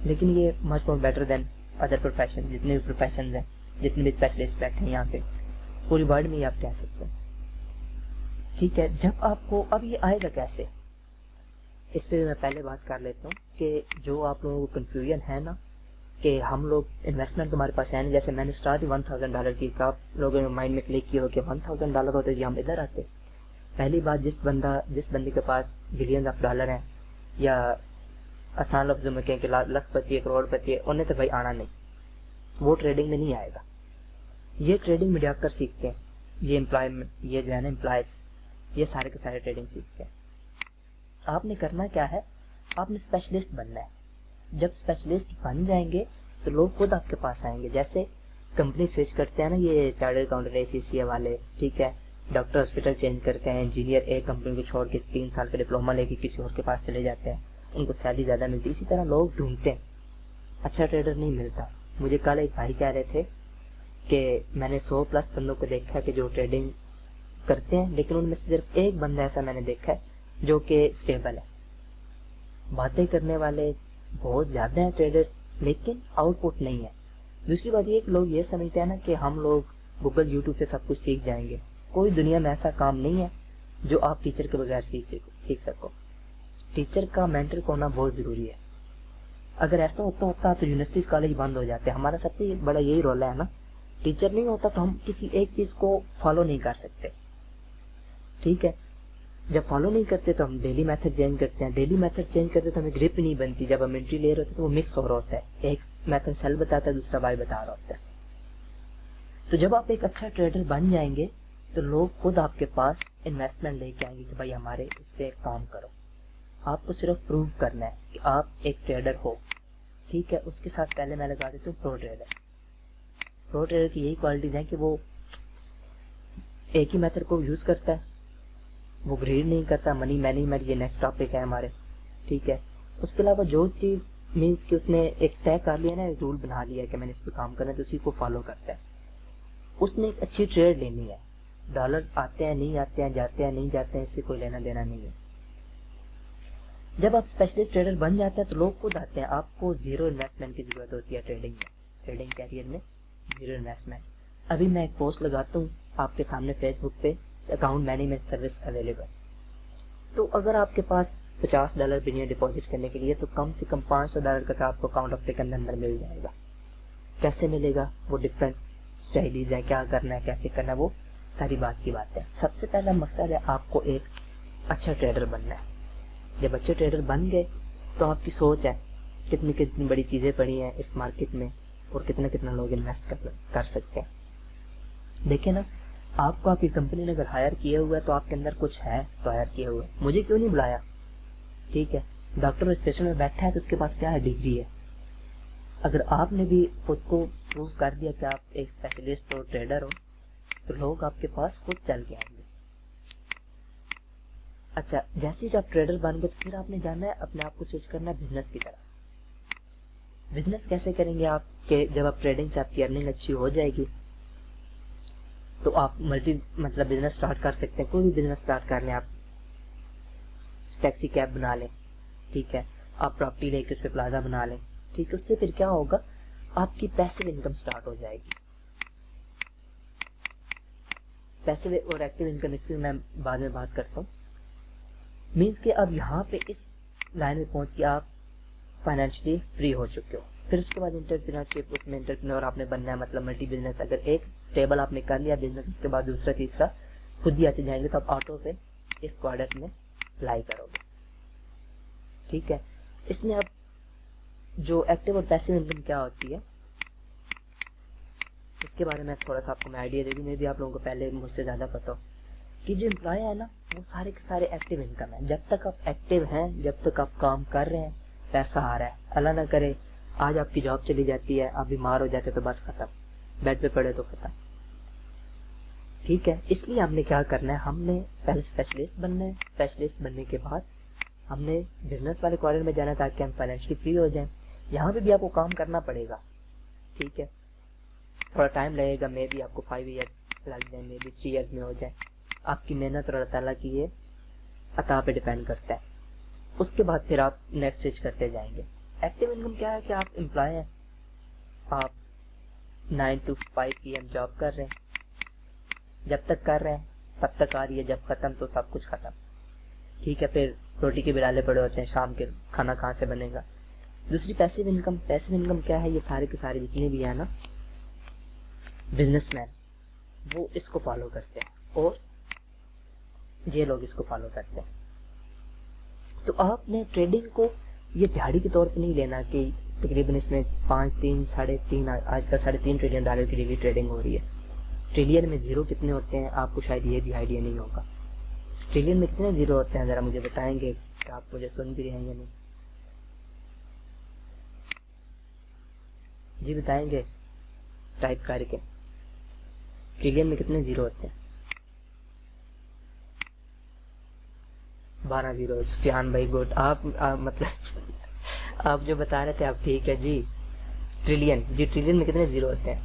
لیکن یہ much more better than other profession. جتنے بھی پروفیشنز ہیں جتنے بھی اسپیشلسٹ بیٹھے ہیں یہاں پہ پوری ورلڈ میں ہی آپ کہہ سکتے ہیں. ٹھیک ہے, جب آپ کو اب یہ آئے گا کیسے, اس پہ میں پہلے بات کر لیتا ہوں کہ جو آپ لوگوں کو کنفیوژن ہے نا کہ ہم لوگ انویسٹمنٹ تمہارے پاس ہے نہیں, جیسے میں نے اسٹارٹ $1000 کی, آپ لوگوں نے مائنڈ میں کلک کیا ہو کہ $1000 ہوتے جی ہم ادھر آتے. پہلی بات, جس بندے کے پاس بلین آف ڈالر ہیں, یا آسان لفظوں میں کہیں کہ لکھ پتی ہے, کروڑ پتی ہے, انہیں تو بھائی آنا نہیں, وہ ٹریڈنگ میں نہیں آئے گا. یہ ٹریڈنگ میڈیا کر سیکھتے ہیں, یہ جو ہے نا امپلائز, یہ سارے کے سارے ٹریڈنگ سیکھتے ہیں. آپ نے کرنا کیا ہے, آپ نے اسپیشلسٹ بننا ہے. جب اسپیشلسٹ بن جائیں گے تو لوگ خود آپ کے پاس آئیں گے. جیسے کمپنی سوئچ کرتے ہیں نا یہ چارٹرڈ اکاؤنٹنٹ ACCA والے, ٹھیک ہے, ڈاکٹر ہاسپٹل چینج کرتے ہیں, انجینئر ایک کمپنی کو چھوڑ کے 3 سال کا ڈپلوما لے کے کسی اور کے پاس چلے جاتے ہیں, ان کو سیلری زیادہ ملتی. اسی طرح لوگ ڈھونڈتے ہیں, اچھا ٹریڈر نہیں ملتا. مجھے کل ایک بھائی کہہ رہے تھے کہ میں نے 100+ بندوں کو دیکھا کہ جو ٹریڈنگ کرتے ہیں, لیکن ان میں سے صرف ایک بندہ ایسا میں نے دیکھا ہے جو کہ اسٹیبل ہے. باتیں کرنے والے بہت زیادہ ہیں ٹریڈرز, لیکن آؤٹ پٹ نہیں ہے. دوسری بات یہ کہ لوگ یہ سمجھتے ہیں نا کہ ہم لوگ گوگل یوٹیوب سے سب کچھ سیکھ جائیں گے. کوئی دنیا میں ایسا کام نہیں ہے جو آپ ٹیچر کے بغیر سیکھ سکو. ٹیچر کا مینٹر کو ہونا بہت ضروری ہے. اگر ایسا ہوتا تو یونیورسٹیز کالج بند ہو جاتے. ہمارا سب سے بڑا یہی رول ہے نا, ٹیچر نہیں ہوتا تو ہم کسی ایک چیز کو فالو نہیں کر سکتے. ٹھیک ہے, جب فالو نہیں کرتے تو ہم ڈیلی میتھڈ چینج کرتے ہیں, ڈیلی میتھڈ چینج کرتے تو ہمیں گرپ نہیں بنتی. جب ہم انٹری لے رہے ہوتے تو وہ مکس ہو رہا ہوتا ہے, ایک میتھڈ سیل بتاتا ہے, دوسرا بائی بتا رہا ہوتا ہے. تو جب آپ ایک اچھا ٹریڈر بن جائیں گے تو لوگ خود آپ کے پاس انویسٹمنٹ لے کے آئیں گے کہ بھائی ہمارے اس پہ کام کرو. آپ کو صرف پروو کرنا ہے کہ آپ ایک ٹریڈر ہو. ٹھیک ہے, اس کے ساتھ پہلے میں لگا دیتا ہوں پرو ٹریڈر. پرو ٹریڈر کی یہی کوالٹیز ہیں کہ وہ ایک ہی میتھڈ کو یوز کرتا ہے, وہ گریڈ نہیں کرتا. منی مینجمنٹ یہ نیکسٹ ٹاپک ہے ہمارے, ٹھیک ہے. اس کے علاوہ جو چیز مینس کہ اس نے ایک طے کر لیا نا, ایک رول بنا لیا کہ میں نے اس پہ کام کرنا ہے, تو اسی کو فالو کرتا ہے. اس نے ایک اچھی ٹریڈ لینی ہے. ڈالرز آتے ہیں نہیں آتے ہیں, جاتے ہیں نہیں جاتے ہیں, اس سے کوئی لینا دینا نہیں ہے. جب آپ اسپیشلسٹ ٹریڈر بن جاتے ہیں تو لوگ خود آتے ہیں. آپ کو زیرو انویسٹمنٹ کی ضرورت ہوتی ہے ٹریڈنگ میں, ٹریڈنگ کیریئر میں زیرو انویسٹمنٹ. ابھی میں ایک پوسٹ لگاتا ہوں آپ کے سامنے فیس بک پہ, اکاؤنٹ مینجمنٹ سروس اویلیبل. تو اگر آپ کے پاس $50 بنیا ڈپازٹ کرنے کے لیے, تو کم سے کم $500 کا آپ کو اکاؤنٹ ہفتے کے اندر مل جائے گا. کیسے ملے گا, وہ ڈفرینٹ اسٹائلیز ہیں, کیا کرنا ہے کیسے کرنا ہے, وہ ساری بات کی بات ہے. سب سے پہلا مقصد ہے آپ کو ایک اچھا ٹریڈر بننا ہے. جب اچھے ٹریڈر بن گئے تو آپ کی سوچ ہے کتنی کتنی بڑی چیزیں پڑی ہیں اس مارکیٹ میں, اور کتنا کتنا لوگ انویسٹ کر سکتے ہیں. دیکھیں نا, آپ کو آپ کی کمپنی نے اگر ہائر کیا ہوا ہے تو آپ کے اندر کچھ ہے تو ہائر کیا ہوا ہے. مجھے کیوں نہیں بلایا, ٹھیک ہے, ڈاکٹر اسپیشل میں بیٹھا ہے تو اس کے پاس کیا ہے, ڈگری ہے. اگر آپ نے بھی خود کو پروو کر دیا کہ آپ ایک اسپیشلسٹ ہو, ٹریڈر ہو, تو لوگ آپ کے پاس خود چل کے آئیں گے. اچھا, جیسے جب آپ ٹریڈر بن گئے تو پھر آپ نے جانا ہے اپنے آپ کو سوئچ کرنا ہے بزنس کی طرف. بزنس کیسے کریں گے آپ کہ جب آپ ٹریڈنگ سے آپ کی ارننگ اچھی ہو جائے گی تو آپ بزنس سٹارٹ کر سکتے ہیں. کوئی بھی بزنس سٹارٹ کر لیں, آپ ٹیکسی کیب بنا لیں, ٹھیک ہے, آپ پراپرٹی لے کے اس پہ پلازا بنا لیں, ٹھیک ہے. اس سے پھر کیا ہوگا, آپ کی پیسو انکم سٹارٹ ہو جائے گی. پیسو اور ایکٹیو انکم اس کی میں بعد میں بات کرتا ہوں. مینس کہ اب یہاں پہ اس لائن میں پہنچ کے آپ فائنینشلی فری ہو چکے ہو. پھر اس کے بعد انٹرپرینورشپ, اس میں انٹرپرینور آپ نے بننا ہے, مطلب ملٹی بزنس. اگر ایک اسٹیبل آپ نے کر لیا بزنس, اس کے بعد دوسرا تیسرا خود ہی آتے جائیں گے, تو آپ آٹو پہ اس کوارٹر میں اپلائی کرو گے, ٹھیک ہے. اس میں اب جو ایکٹیو اور پیسو انکم کیا ہوتی ہے اس کے بارے میں تھوڑا سا آپ کو میں آئیڈیا دے دوں. میں بھی آپ لوگوں کو پہلے مجھ سے زیادہ پتا ہو کہ جو امپلائی ہے نا وہ سارے کے سارے ایکٹیو انکم ہے. جب تک آپ ایکٹیو ہیں, جب تک آپ کام کر رہے ہیں, پیسہ آ رہا ہے. اللہ نہ کرے آج آپ کی جاب چلی جاتی ہے, آپ بیمار ہو جاتے تو بس ختم, بیڈ پہ پڑے تو ختم, ٹھیک ہے. اس لیے ہم نے کیا کرنا ہے, ہم نے پہلے اسپیشلسٹ بننا ہے. اسپیشلسٹ بننے کے بعد ہم نے بزنس والے کوارٹر میں جانا تاکہ ہم فائنینشلی فری ہو جائیں. یہاں پہ بھی آپ کو کام کرنا پڑے گا, ٹھیک ہے. تھوڑا ٹائم لگے گا, مے بی آپ کو 5 ایئرس لگ جائیں, مے بی 3 ایئرس میں ہو جائے. آپ کی محنت اور اللہ تعالیٰ کی یہ عطا پہ ڈیپینڈ کرتا ہے. اس کے بعد پھر آپ نیکسٹ سوئچ کرتے جائیں گے. ایکٹیو انکم کیا ہے کہ آپ امپلائی ہیں, آپ 9 to 5 PM جاب کر رہے ہیں، جب تک کر رہے ہیں تب تک آ رہی ہے، جب ختم تو سب کچھ ختم، ٹھیک ہے. پھر روٹی کے بلالے پڑے ہوتے ہیں، شام کے کھانا کہاں سے بنے گا. دوسری پیسیو انکم. پیسیو انکم کیا ہے؟ یہ سارے کے سارے جتنے بھی ہیں نا بزنس مین، وہ اس کو فالو کرتے ہیں اور یہ لوگ اس کو فالو کرتے ہیں. تو آپ نے ٹریڈنگ کو یہ دہاڑی کے طور پہ نہیں لینا کہ تقریباً اس میں 3.5 آج کل $3.5 ٹریلین کی ڈیلی ٹریڈنگ ہو رہی ہے. ٹریلین میں زیرو کتنے ہوتے ہیں آپ کو شاید یہ بھی آئیڈیا نہیں ہوگا. ٹریلین میں کتنے زیرو ہوتے ہیں ذرا مجھے بتائیں گے کہ آپ مجھے سن بھی رہے ہیں یا نہیں؟ جی بتائیں گے ٹائپ کر کے. ٹریلین میں کتنے زیرو ہوتے ہیں؟ 12 زیرو. سفیان بھائی گڈ. آپ مطلب آپ جو بتا رہے تھے آپ ٹھیک ہے جی. ٹریلین، جی ٹریلین میں کتنے زیرو ہوتے ہیں؟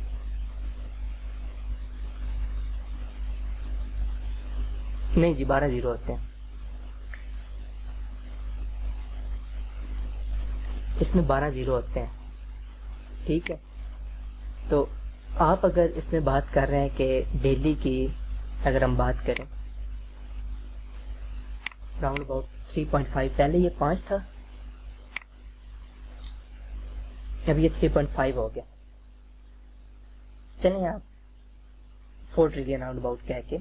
نہیں جی 12 زیرو ہوتے ہیں. اس میں 12 زیرو ہوتے ہیں، ٹھیک ہے. تو آپ اگر اس میں بات کر رہے ہیں کہ ڈیلی کی اگر ہم بات کریں راؤنڈ اباؤٹ 3.5، پہلے یہ 5 تھا، اب یہ 3.5 ہو گیا. چلیں آپ 4 ٹریلین راؤنڈ اباؤٹ کہہ کے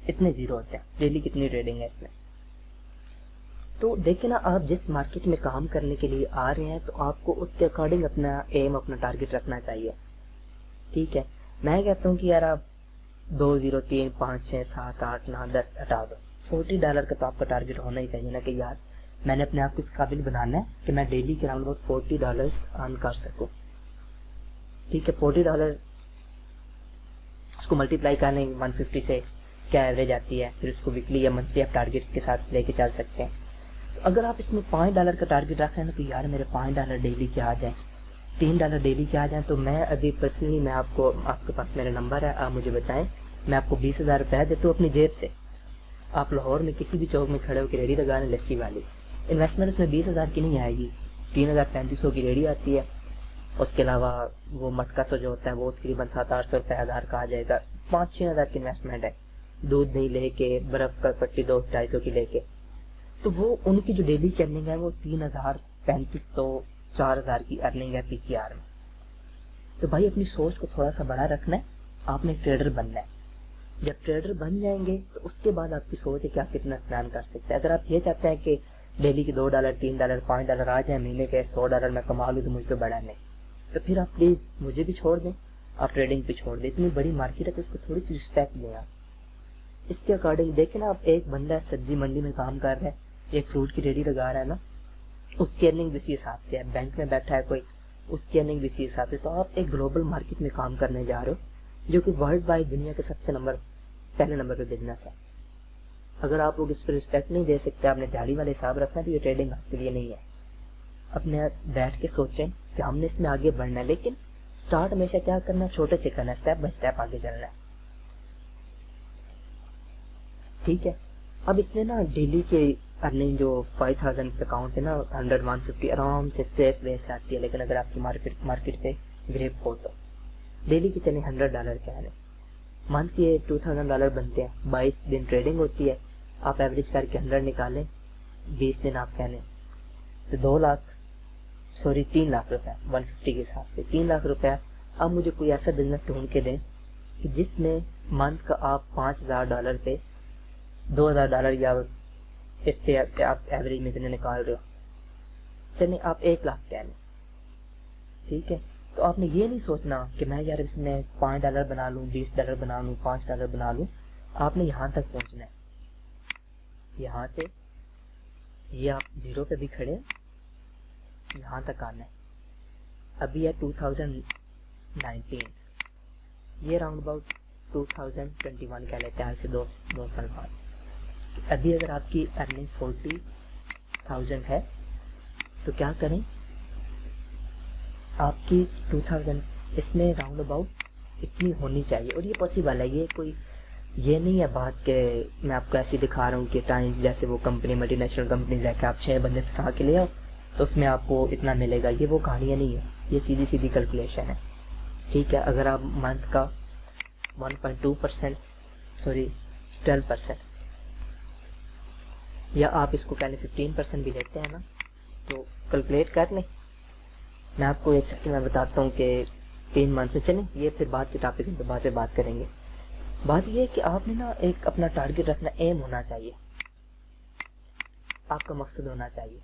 اتنے زیرو ہوتے ہیں. ڈیلی کتنی ٹریڈنگ ہے اس میں؟ تو دیکھیں نا، آپ جس مارکیٹ میں کام کرنے کے لیے آ رہے ہیں تو آپ کو اس کے اکارڈنگ اپنا ایم، اپنا ٹارگٹ رکھنا چاہیے، ٹھیک ہے. میں کہتا ہوں کہ یار آپ 2 0 3 5 6 7 8 9 10 ہٹا دو. $40 کا تو آپ کا ٹارگٹ ہونا ہی چاہیے نا کہ یار میں نے اپنے آپ کو اس قابل بنانا ہے کہ میں ڈیلی کے راؤنڈ اباؤٹ $40 ارن کر سکوں، ٹھیک ہے. $40 اس کو ملٹیپلائی کرنے 150 سے کیا ایوریج آتی ہے، پھر اس کو ویکلی یا منتھلی آپ ٹارگٹ کے ساتھ لے کے چل سکتے ہیں. تو اگر آپ اس میں $5 کا ٹارگٹ رکھ رہے ہیں نا کہ یار میرے $5 ڈیلی کے آ جائیں، $3 ڈیلی کے آ جائیں، تو میں ابھی پرسنلی میں آپ کے پاس میرا نمبر ہے، آپ مجھے بتائیں، میں آپ کو $20,000 دیتا ہوں اپنی جیب سے. آپ لاہور میں کسی بھی چوک میں کھڑے ہو کے ریڈی لگا لیں لسی والی. انویسٹمنٹ اس میں 20,000 کی نہیں آئے گی، 3,000-3,500 کی ریڈی آتی ہے. اس کے علاوہ وہ مٹکا سو جو ہوتا ہے وہ تقریباً 700-800 ہزار کا آ جائے گا. 5-6 ہزار کی انویسٹمنٹ ہے، دودھ نہیں لے کے، برف کا پٹی 200-250 کی لے کے. تو وہ ان کی جو ڈیلی کی ارننگ ہے وہ 3,000-3,500-4,000 کی ارننگ ہے PKR میں. تو بھائی اپنی سوچ کو تھوڑا سا بڑا رکھنا ہے، آپ نے ٹریڈر بننا ہے. جب ٹریڈر بن جائیں گے تو اس کے بعد آپ کی سوچ ہے کہ آپ کتنا اسپین کر سکتے ہیں. اگر آپ یہ چاہتے ہیں کہ ڈیلی کے $2 $3 $5 آ جائیں، مہینے کے $100 میں کما لوں تو مجھ پہ بڑا نہیں، تو پھر آپ پلیز مجھے بھی چھوڑ دیں، آپ ٹریڈنگ پہ چھوڑ دیں. اتنی بڑی مارکیٹ ہے تو اس کو تھوڑی سی رسپیکٹ دیں. آپ اس کے اکارڈنگ دیکھیں نا، آپ ایک بندہ سبزی منڈی میں کام کر رہا ہے، ایک فروٹ کی ریڈی لگا رہا ہے نا، اس کی ارننگ بھی اسی حساب سے ہے. بینک میں بیٹھا ہے کوئی، اس کی ارننگ بھی اسی حساب سے. تو آپ ایک گلوبل مارکیٹ میں کام کرنے جا رہے ہو جو کہ ورلڈ وائڈ دنیا کے سب سے پہلے نمبر پہ بزنس ہے. اگر آپ لوگ اس پہ رسپیکٹ نہیں دے سکتے، آپ نے دیہڑی والے حساب رکھنا ہے، تو یہ ٹریڈنگ آپ کے لیے نہیں ہے. اپنے بیٹھ کے سوچیں کہ ہم نے اس میں آگے بڑھنا ہے، لیکن سٹارٹ ہمیشہ کیا کرنا ہے، چھوٹے سے کرنا ہے، اسٹیپ بائی اسٹیپ آگے چلنا ہے، ٹھیک ہے. اب اس میں نا ڈیلی کے ارننگ جو 5,000 اکاؤنٹ ہے نا، 100-150 آرام سے سیف وے سے آتی ہے. لیکن اگر آپ کی مارکیٹ پہ گریپ ہو تو ڈیلی کے چلیں $100 کیا ہے، منتھ کے $2,000 بنتے ہیں. 22 دن ٹریڈنگ ہوتی ہے، آپ ایوریج کر کے 100 نکالیں، 20 دن آپ کہنے تو 3 لاکھ روپے 150 کے حساب سے 3 لاکھ روپے. اب مجھے کوئی ایسا بزنس ڈھونڈ کے دیں کہ جس میں منتھ کا آپ $5,000 پہ $2,000 یا اس پہ آپ ایوریج میں اتنے نکال رہے ہو. چلیں آپ 1 لاکھ کہہ لیں، ٹھیک ہے. تو آپ نے یہ نہیں سوچنا کہ میں یار اس میں $5 بنا لوں، $20 بنا لوں، $5 بنا لوں. آپ نے یہاں تک پہنچنا ہے، یہاں سے یہ آپ زیرو پہ بھی کھڑے ہیں، یہاں تک آنا ہے. ابھی ہے 2019، یہ راؤنڈ اباؤٹ 2021 کہہ لیتے ہیں، سے 2 سال بعد. ابھی اگر آپ کی ارننگ 40,000 ہے تو کیا کریں، آپ کی 2000 اس میں راؤنڈ اباؤٹ اتنی ہونی چاہیے. اور یہ پاسبل ہے، یہ نہیں ہے بات کہ میں آپ کو ایسی دکھا رہا ہوں کہ ٹائمز جیسے وہ کمپنی ملٹی نیشنل کمپنیز ہے کہ آپ 6 بندے پھنسا کے لے آؤ تو اس میں آپ کو اتنا ملے گا. یہ وہ کہانیاں نہیں ہے, یہ سیدھی سیدھی کیلکولیشن ہے, ٹھیک ہے. اگر آپ منتھ کا 1.2% 12%, یا آپ اس کو پہلے 15% بھی لیتے ہیں نا, تو کیلکولیٹ کر لیں. میں آپ کو ایک سیکنڈ میں بتاتا ہوں کہ 3 منتھ میں, چلیں یہ پھر بعد کے ٹاپک میں بعد میں بات کریں گے. بات یہ ہے کہ آپ نے نا ایک اپنا ٹارگیٹ رکھنا, ایم ہونا چاہیے, آپ کا مقصد ہونا چاہیے,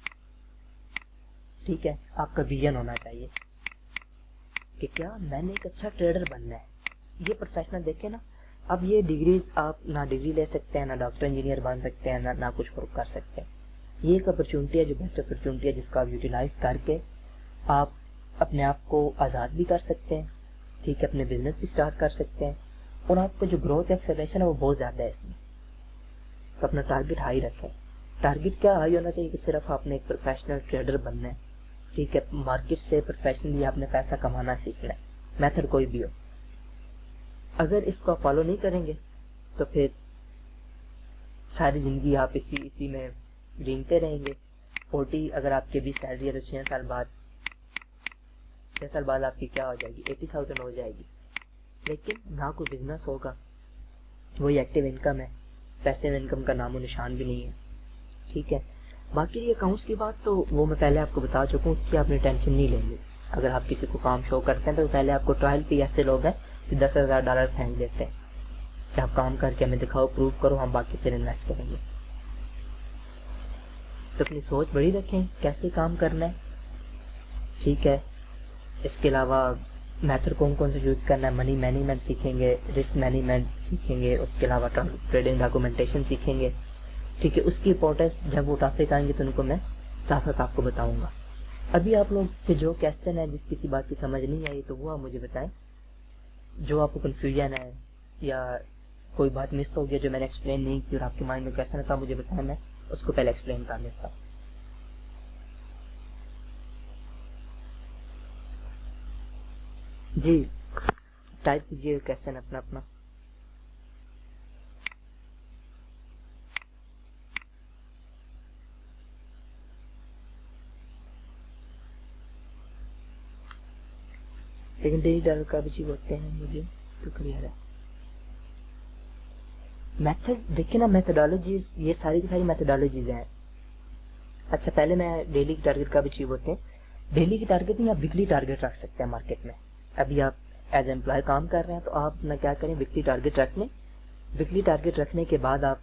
ٹھیک ہے. آپ کا ویژن ہونا چاہیے کہ کیا میں نے ایک اچھا ٹریڈر بننا ہے. یہ پروفیشنل دیکھیں نا, اب یہ ڈگریز آپ نہ ڈگری لے سکتے ہیں, نہ ڈاکٹر انجینئر بن سکتے ہیں, نہ کچھ اور کر سکتے ہیں. یہ ایک اپرچونٹی ہے, جو بیسٹ اپرچونٹی ہے, جس کو آپ یوٹیلائز کر کے آپ اپنے آپ کو آزاد بھی کر سکتے ہیں, ٹھیک ہے. اپنے بزنس بھی سٹارٹ کر سکتے ہیں, اور آپ کو جو گروتھ ایکسیلریشن ہے وہ بہت زیادہ ہے اس میں. تو اپنا ٹارگیٹ ہائی رکھیں. ٹارگیٹ کیا ہائی ہونا چاہیے کہ صرف آپ نے ایک پروفیشنل ٹریڈر بننا ہے, ٹھیک ہے. مارکیٹ سے پروفیشنلی آپ نے پیسہ کمانا سیکھنا ہے, میتھڈ کوئی بھی ہو. اگر اس کو آپ فالو نہیں کریں گے تو پھر ساری زندگی آپ اسی میں رینگتے رہیں گے. 40 اگر آپ کی بھی سیلری ہے تو 6 سال بعد آپ کی کیا ہو جائے گی, 80,000 ہو جائے گی. لیکن نہ کوئی بزنس ہوگا, وہی ایکٹیو انکم ہے, پیسیو انکم کا نام و نشان بھی نہیں ہے, ٹھیک ہے. باقی یہ اکاؤنٹس کی بات تو وہ میں پہلے آپ کو بتا چکا ہوں, اس کی آپ نے ٹینشن نہیں لیں گے. اگر آپ کسی کو کام شو کرتے ہیں تو پہلے آپ کو ٹرائل پہ ایسے لوگ ہیں کہ $10,000 پھینک دیتے ہیں کہ آپ کام کر کے ہمیں دکھاؤ, پروو کرو, ہم باقی پھر انویسٹ کریں گے. تو اپنی سوچ بڑی رکھیں کیسے کام کرنا ہے, ٹھیک ہے. اس کے علاوہ میتھڈ کون سے یوز کرنا ہے, منی مینجمنٹ سیکھیں گے, رسک مینجمنٹ سیکھیں گے, اس کے علاوہ ٹریڈنگ ڈاکومنٹیشن سیکھیں گے, ٹھیک ہے. اس کی امپورٹینس جب وہ ٹاپک آئیں گے تو ان کو میں ساتھ ساتھ آپ کو بتاؤں گا. ابھی آپ لوگ کے جو کویسچن ہے, جس کسی بات کی سمجھ نہیں آئی تو وہ آپ مجھے بتائیں. جو آپ کو کنفیوژن ہے یا کوئی بات مس ہو گیا جو میں نے ایکسپلین نہیں کی اور آپ کے مائنڈ میں کویسچن ہے تو آپ مجھے بتائیں, میں اس کو پہلے ایکسپلین کر لیتا ہوں. جی ٹائپ کیجیے کویسچن اپنا اپنا. لیکن ڈیلی ڈالر کا بھی چیز ہوتے ہیں مجھے تو کلیئر ہے. میتھڈ دیکھیں نا, میتھڈالوجیز یہ ساری کی ساری میتھڈالوجیز ہیں. اچھا پہلے میں ڈیلی کی ٹارگیٹ کا بھی چیز ہوتے ہیں. ڈیلی کی ٹارگیٹ نہیں, آپ ویکلی ٹارگیٹ رکھ سکتے ہیں مارکیٹ میں. ابھی آپ ایز امپلائی کام کر رہے ہیں تو آپ نہ کیا کریں, ویکلی ٹارگیٹ رکھ لیں. ویکلی ٹارگیٹ رکھنے کے بعد آپ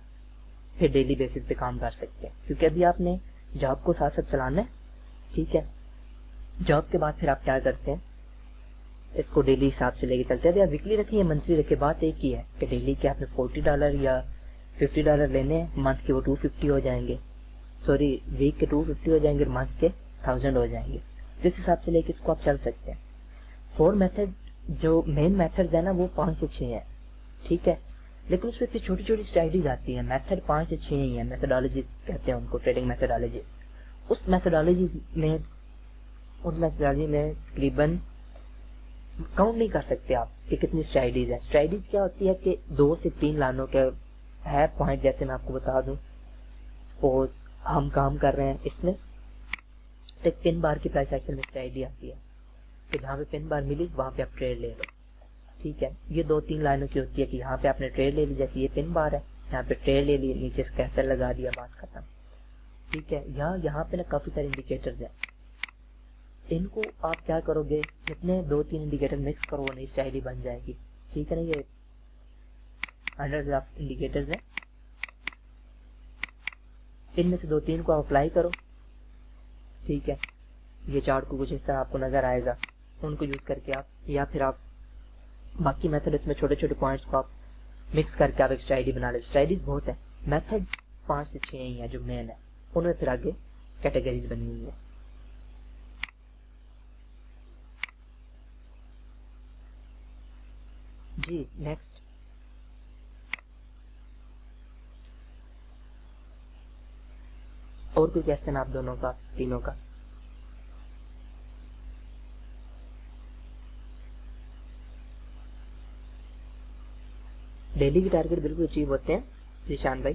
پھر ڈیلی بیسس پہ کام کر سکتے ہیں, کیونکہ ابھی آپ نے جاب کو ساتھ ساتھ چلانا ہے, ٹھیک ہے. جاب کے بعد پھر آپ کیا کرتے ہیں, اس کو ڈیلی حساب سے لے کے چلتے ہیں. ابھی آپ ویکلی رکھیں یا منتھلی رکھیں, بات ایک ہی ہے کہ ڈیلی کے آپ نے $40 یا $50 لینے ہیں, منتھ کے وہ 250 ہو جائیں گے, سوری ویک کے 250 ہو جائیں گے, منتھ کے 1000 ہو جائیں گے. جس حساب سے لے کے اس کو آپ چل سکتے ہیں. 4 میتھڈ جو مین میتھڈز ہیں نا وہ 5 سے 6 ہیں, ٹھیک ہے. لیکن اس میں پھر چھوٹی چھوٹی اسٹریٹجیز آتی ہیں. میتھڈ 5 سے 6 ہی ہیں, میتھڈالوجیز کہتے ہیں ان کو, ٹریڈنگ میتھڈالوجیز. اس میتھڈالوجی میں تقریباً کاؤنٹ نہیں کر سکتے آپ کہ کتنی اسٹریٹجیز ہیں. اسٹریٹجیز کیا ہوتی ہے کہ 2 سے 3 لائنوں کے ہے پوائنٹ. جیسے میں آپ کو بتا دوں, سپوز ہم کام کر رہے ہیں, اس میں ایک پن بار کی پرائس ایکشن میں اسٹریٹجی آتی ہے کہ جہاں پہ پن بار ملی وہاں پہ آپ ٹریڈ لے لو, ٹھیک ہے. یہ 2-3 لائنوں کی ہوتی ہے کہ یہاں پہ آپ نے ٹریڈ لے لی, جیسے یہ پن بار ہے, یہاں پہ ٹریڈ لے لی, نیچے اسکیسر لگا دیا, بات ختم, ٹھیک ہے. یہاں پہ نا کافی سارے انڈیکیٹرز ہیں. ان کو آپ کیا کرو گے, جتنے 2-3 انڈیکیٹر مکس کرو وہ نئی اسٹریٹجی بن جائے گی, ٹھیک ہے نا. یہ 100 آف انڈیکیٹرز ہیں, ان میں سے 2-3 کو آپ اپلائی کرو, ٹھیک ہے. یہ چارٹ کو کچھ اس طرح آپ کو نظر آئے گا, ان کو یوز کر کے آپ, یا پھر آپ باقی میتھڈ اس میں چھوٹے چھوٹے پوائنٹس کو آپ مکس کر کے آپ ایک اسٹریٹجی بنا لیں. اسٹریٹجیز بہت ہیں, میتھڈ 5 سے 6 ہی ہیں جو مین ہے, ان میں پھر آگے کیٹیگریز بنی ہوئی ہیں. جی نیکسٹ. اور کوئی کویسچن آپ دونوں کا, تینوں کا؟ ڈیلی کی ٹارگیٹ بالکل اچیو ہوتے ہیں ذیشان بھائی.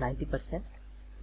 90%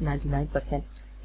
99%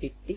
50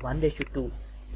1:2,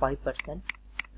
5%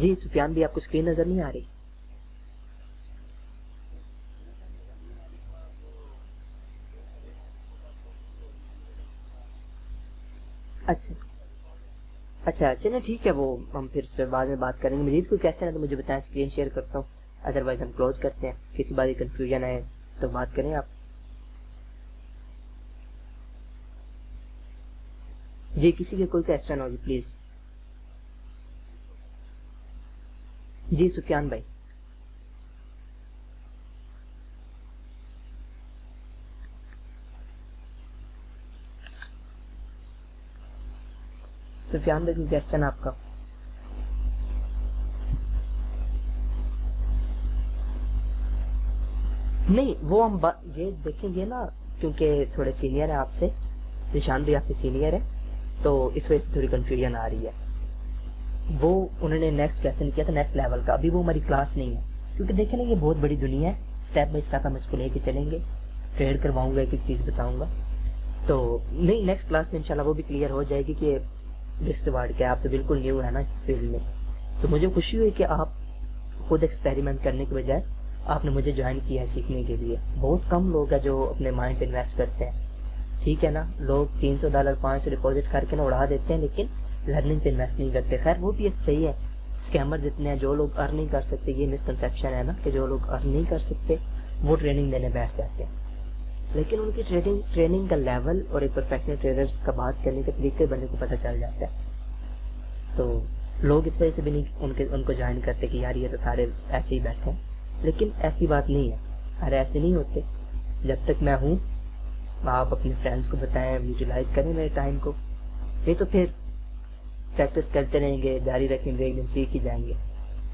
جی سفیان بھی آپ کو اسکرین نظر نہیں آ رہی؟ اچھا اچھا چلیں ٹھیک ہے، وہ ہم پھر اس پہ بعد میں بات کریں گے. مزید کوئی کویسچن ہے تو مجھے بتائیں، اسکرین شیئر کرتا ہوں، ادروائز ہم کلوز کرتے ہیں. کسی بات کی کنفیوژن ہے تو بات کریں آپ. جی کسی کے کوئی کویسچن ہوگی پلیز. جی سفیان بھائی. سفیان بھائی کوئی کویسچن آپ کا؟ نہیں وہ ہم یہ دیکھیں گے نا، کیونکہ تھوڑے سینئر ہیں آپ سے، ذیشان بھی آپ سے سینئر ہے، تو اس وجہ سے تھوڑی کنفیوژن آ رہی ہے. وہ انہوں نے نیکسٹ کویسچن کیا تھا نیکسٹ لیول کا، ابھی وہ ہماری کلاس نہیں ہے، کیونکہ دیکھیں نا یہ بہت بڑی دنیا ہے، اسٹیپ بائی اسٹیپ ہم اس کو لے کے چلیں گے، ٹریڈ کرواؤں گا، ایک ایک چیز بتاؤں گا. تو نہیں نیکسٹ کلاس میں انشاءاللہ وہ بھی کلیئر ہو جائے گی کہ رسٹ وارڈ کیا. آپ تو بالکل نیو ہے نا اس فیلڈ میں، تو مجھے خوشی ہوئی کہ آپ خود ایکسپیریمنٹ کرنے کے بجائے آپ نے مجھے جوائن کیا ہے سیکھنے کے لیے. بہت کم لوگ ہیں جو اپنے مائنڈ پہ انویسٹ کرتے ہیں، ٹھیک ہے نا. لوگ $300 $500 ڈپازٹ کر کے نا اڑا دیتے ہیں، لیکن لرننگ پہ انویسٹ نہیں کرتے. خیر وہ بھی صحیح ہے، اسکیمر اتنے ہیں جو لوگ ارن نہیں کر سکتے. یہ مسکنسیپشن ہے نا کہ جو لوگ ارن نہیں کر سکتے وہ ٹریننگ دینے بیٹھ جاتے ہیں، لیکن ان کی ٹریننگ کا لیول اور ایک پرفیکشنل ٹریڈرز کا بات کرنے کے طریقے بندے کو پتہ چل جاتا ہے. تو لوگ اس وجہ سے بھی نہیں ان کو جوائن کرتے کہ یار یہ تو سارے ایسے ہی بیٹھے ہیں، لیکن ایسی بات نہیں ہے، سارے ایسے نہیں ہوتے. جب تک میں ہوں آپ اپنے فرینڈس کو بتائیں، یوٹیلائز کریں میرے ٹائم کو، نہیں تو پھر پریکٹس کرتے رہیں گے، جاری رکھیں گے، ایک دن سیکھ ہی جائیں گے.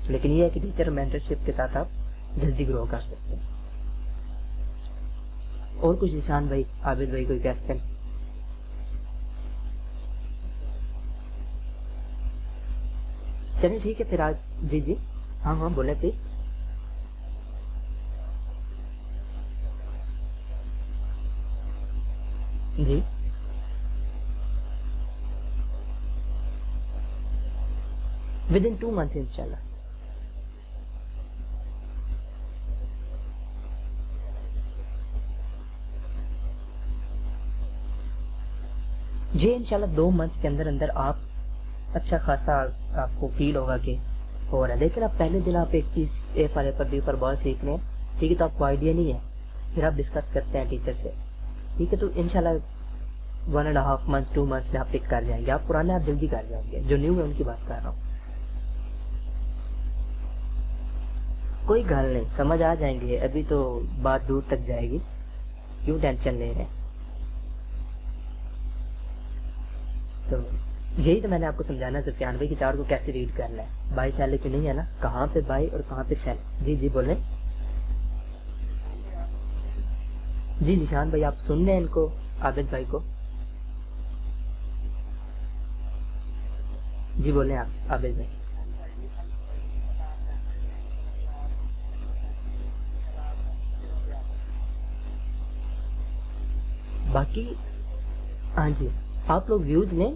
لیکن یہ ہے کہ ٹیچر مینٹرشپ کے ساتھ آپ جلدی گرو کر سکتے ہیں. اور کچھ ذیشان بھائی، عابد بھائی کوئی کویسچن؟ چلیں ٹھیک ہے پھر آج. جی جی ہاں ہاں بولیں پلیز. جی ود ان 2 months انشاءاللہ. جی انشاءاللہ 2 months کے اندر اندر آپ اچھا خاصا آپ کو فیل ہوگا کہ ہو رہا ہے. لیکن آپ پہلے دن آپ ایک چیز اے فار ایپل بی فار بال سیکھ لیں، ٹھیک ہے، تو آپ کو آئیڈیا نہیں ہے، پھر آپ ڈسکس کرتے ہیں ٹیچر سے، ٹھیک ہے. تو انشاءاللہ 1.5 months 2 months میں آپ پک کر جائیں گے. آپ پرانے آپ جلدی کر جائیں گے، جو نیو ہے ان کی بات کر رہا ہوں. کوئی گل نہیں، سمجھ آ جائیں گے، ابھی تو بات دور تک جائے گی، کیوں ٹینشن لے رہے ہیں. تو یہی تو میں نے آپ کو سمجھانا ہے سفیان بھائی کہ چارٹ کو کیسے ریڈ کرنا ہے. بائی سیل کی نہیں ہے نا، کہاں پہ بائی اور کہاں پہ سیل. جی جی بولیں. جی ذیشان بھائی آپ سن رہے ہیں ان کو، عابد بھائی کو؟ جی بولیں آپ عابد بھائی. باقی ہاں جی آپ لوگ ویوز لیں.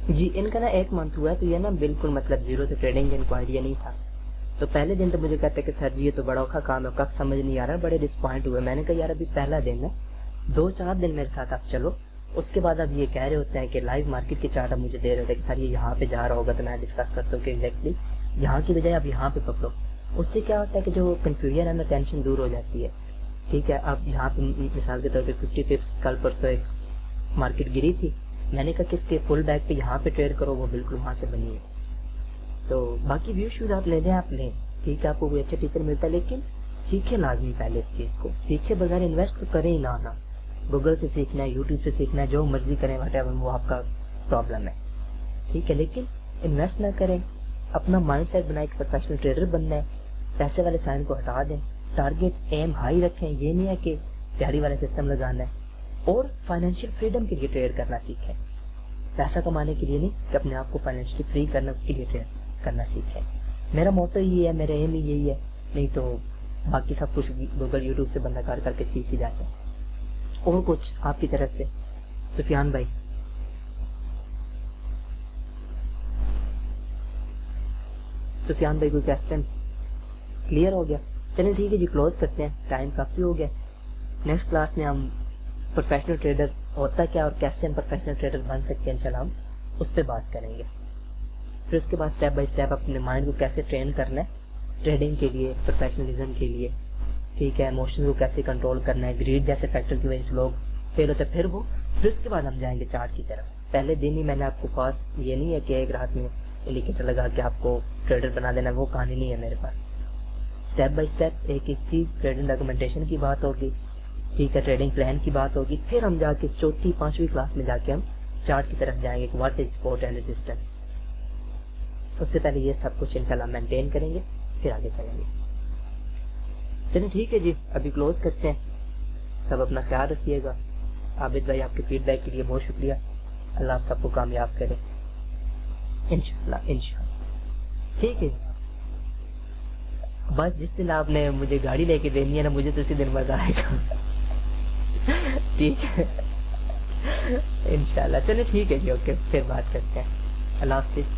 جی ان کا نا 1 month ہوا ہے، تو یہ نا بالکل مطلب زیرو سے ٹریڈنگ ان کو آئیڈیا نہیں تھا. تو پہلے دن تو مجھے کہتے کہ سر جی یہ تو بڑا اوکھا کام ہے، کب سمجھ نہیں آ رہا، بڑے ڈسپوائنٹ ہوئے. میں نے کہا یار ابھی پہلا دن ہے، 2-4 دن میرے ساتھ آپ چلو. اس کے بعد اب یہ کہہ رہے ہوتے ہیں کہ لائیو مارکیٹ کے چارٹ اب مجھے دے رہے ہوتے ہیں کہ سر یہ یہاں پہ جا رہا ہوگا، تو میں ڈسکس کرتا ہوں کہ ایگزیکٹلی یہاں کی بجائے اب یہاں پہ پکڑو. اس سے کیا ہوتا ہے کہ جو کنفیوژن ہے نا، ٹینشن دور ہو جاتی ہے. ٹھیک ہے، اب یہاں پہ مثال کے طور پہ 50 پپس کل پرسوں ایک مارکیٹ گری تھی، میں نے کہا کس کے فل بیک پہ یہاں پہ ٹریڈ کرو، وہ بالکل وہاں سے بنی ہے. تو باقی ویو شوز آپ لے لیں، آپ لیں، ٹھیک ہے، آپ کو کوئی اچھا ٹیچر ملتا ہے، لیکن سیکھے لازمی. پہلے اس چیز کو سیکھے بغیر انویسٹ تو کریں ہی نہ. گوگل سے سیکھنا ہے، یوٹیوب سے سیکھنا ہے، جو مرضی کریں واٹ ایور، وہ آپ کا پرابلم ہے، ٹھیک ہے، لیکن انویسٹ نہ کریں. اپنا مائنڈ سیٹ بنائے کہ پروفیشنل ٹریڈر بننا ہے، پیسے والے سائن کو ہٹا دیں، ٹارگیٹ ایم ہائی رکھیں. یہ نہیں ہے کہ تیاری والا سسٹم لگانا ہے، اور فائنینشیل فریڈم کے لیے ٹریڈ کرنا سیکھیں. پیسہ کمانے کے لیے نہیں کہ اپنے آپ کو فائنینشلی فری کرنا, اس کے لیے ٹریڈ کرنا سیکھیں. میرا موٹو یہ ہے, میرا ایم ہی یہی ہے, نہیں تو باقی سب کچھ گوگل یوٹیوب سے بندہ کر کے سیکھ ہی جاتا ہے. اور کچھ آپ کی طرف سے سفیان بھائی؟ سفیان بھائی کوئی کویسچن کلیئر ہو گیا؟ چلیں ٹھیک ہے جی, کلوز کرتے ہیں, ٹائم کافی ہو گیا. نیکسٹ کلاس میں ہم پروفیشنل ٹریڈر ہوتا کیا اور کیسے ہم پروفیشنل ٹریڈر بن سکتے ہیں انشاءاللہ ہم اس پہ بات کریں گے. پھر اس کے بعد اسٹیپ بائی اسٹیپ اپنے مائنڈ کو کیسے ٹرین کرنا ہے ٹریڈنگ کے لیے, پروفیشنلزم کے لیے, ٹھیک ہے, ایموشن کو کیسے کنٹرول کرنا ہے, گریڈ جیسے فیکٹر کی وجہ سے لوگ فیل ہوتے ہیں. پھر اس کے بعد ہم جائیں گے چارٹ کی طرف. پہلے دن ہی میں نے آپ کو فاسٹ یہ نہیں ہے کہ ایک رات میں انڈیکیٹر لگا کے آپ کو ٹریڈر بنا دینا, وہ کہانی نہیں ہے میرے پاس. اسٹیپ بائی اسٹیپ ایک ایک چیز, ٹریڈنگ ڈاکومنٹیشن کی بات ہوگی, ٹھیک ہے, ٹریڈنگ پلان کی بات ہوگی. پھر ہم جا کے چوتھی پانچویں کلاس میں جا کے ہم چارٹ کی طرف جائیں گے کہ what is support and resistance. اس سے پہلے یہ سب کچھ انشاءاللہ مینٹین کریں گے, پھر آگے چلیں گے. چلیں ٹھیک ہے جی, ابھی کلوز کرتے ہیں. سب اپنا خیال رکھیے گا. عابد بھائی آپ کے فیڈ بیک کے لیے بہت شکریہ. اللہ آپ سب کو کامیاب کرے انشاءاللہ انشاءاللہ. ٹھیک ہے, بس جس دن آپ نے مجھے گاڑی لے کے دینی ہے نا, مجھے تو اسی دن مزہ آئے گا. ٹھیک ہے انشاءاللہ. چلیں ٹھیک ہے جی, اوکے, پھر بات کرتے ہیں. اللہ حافظ.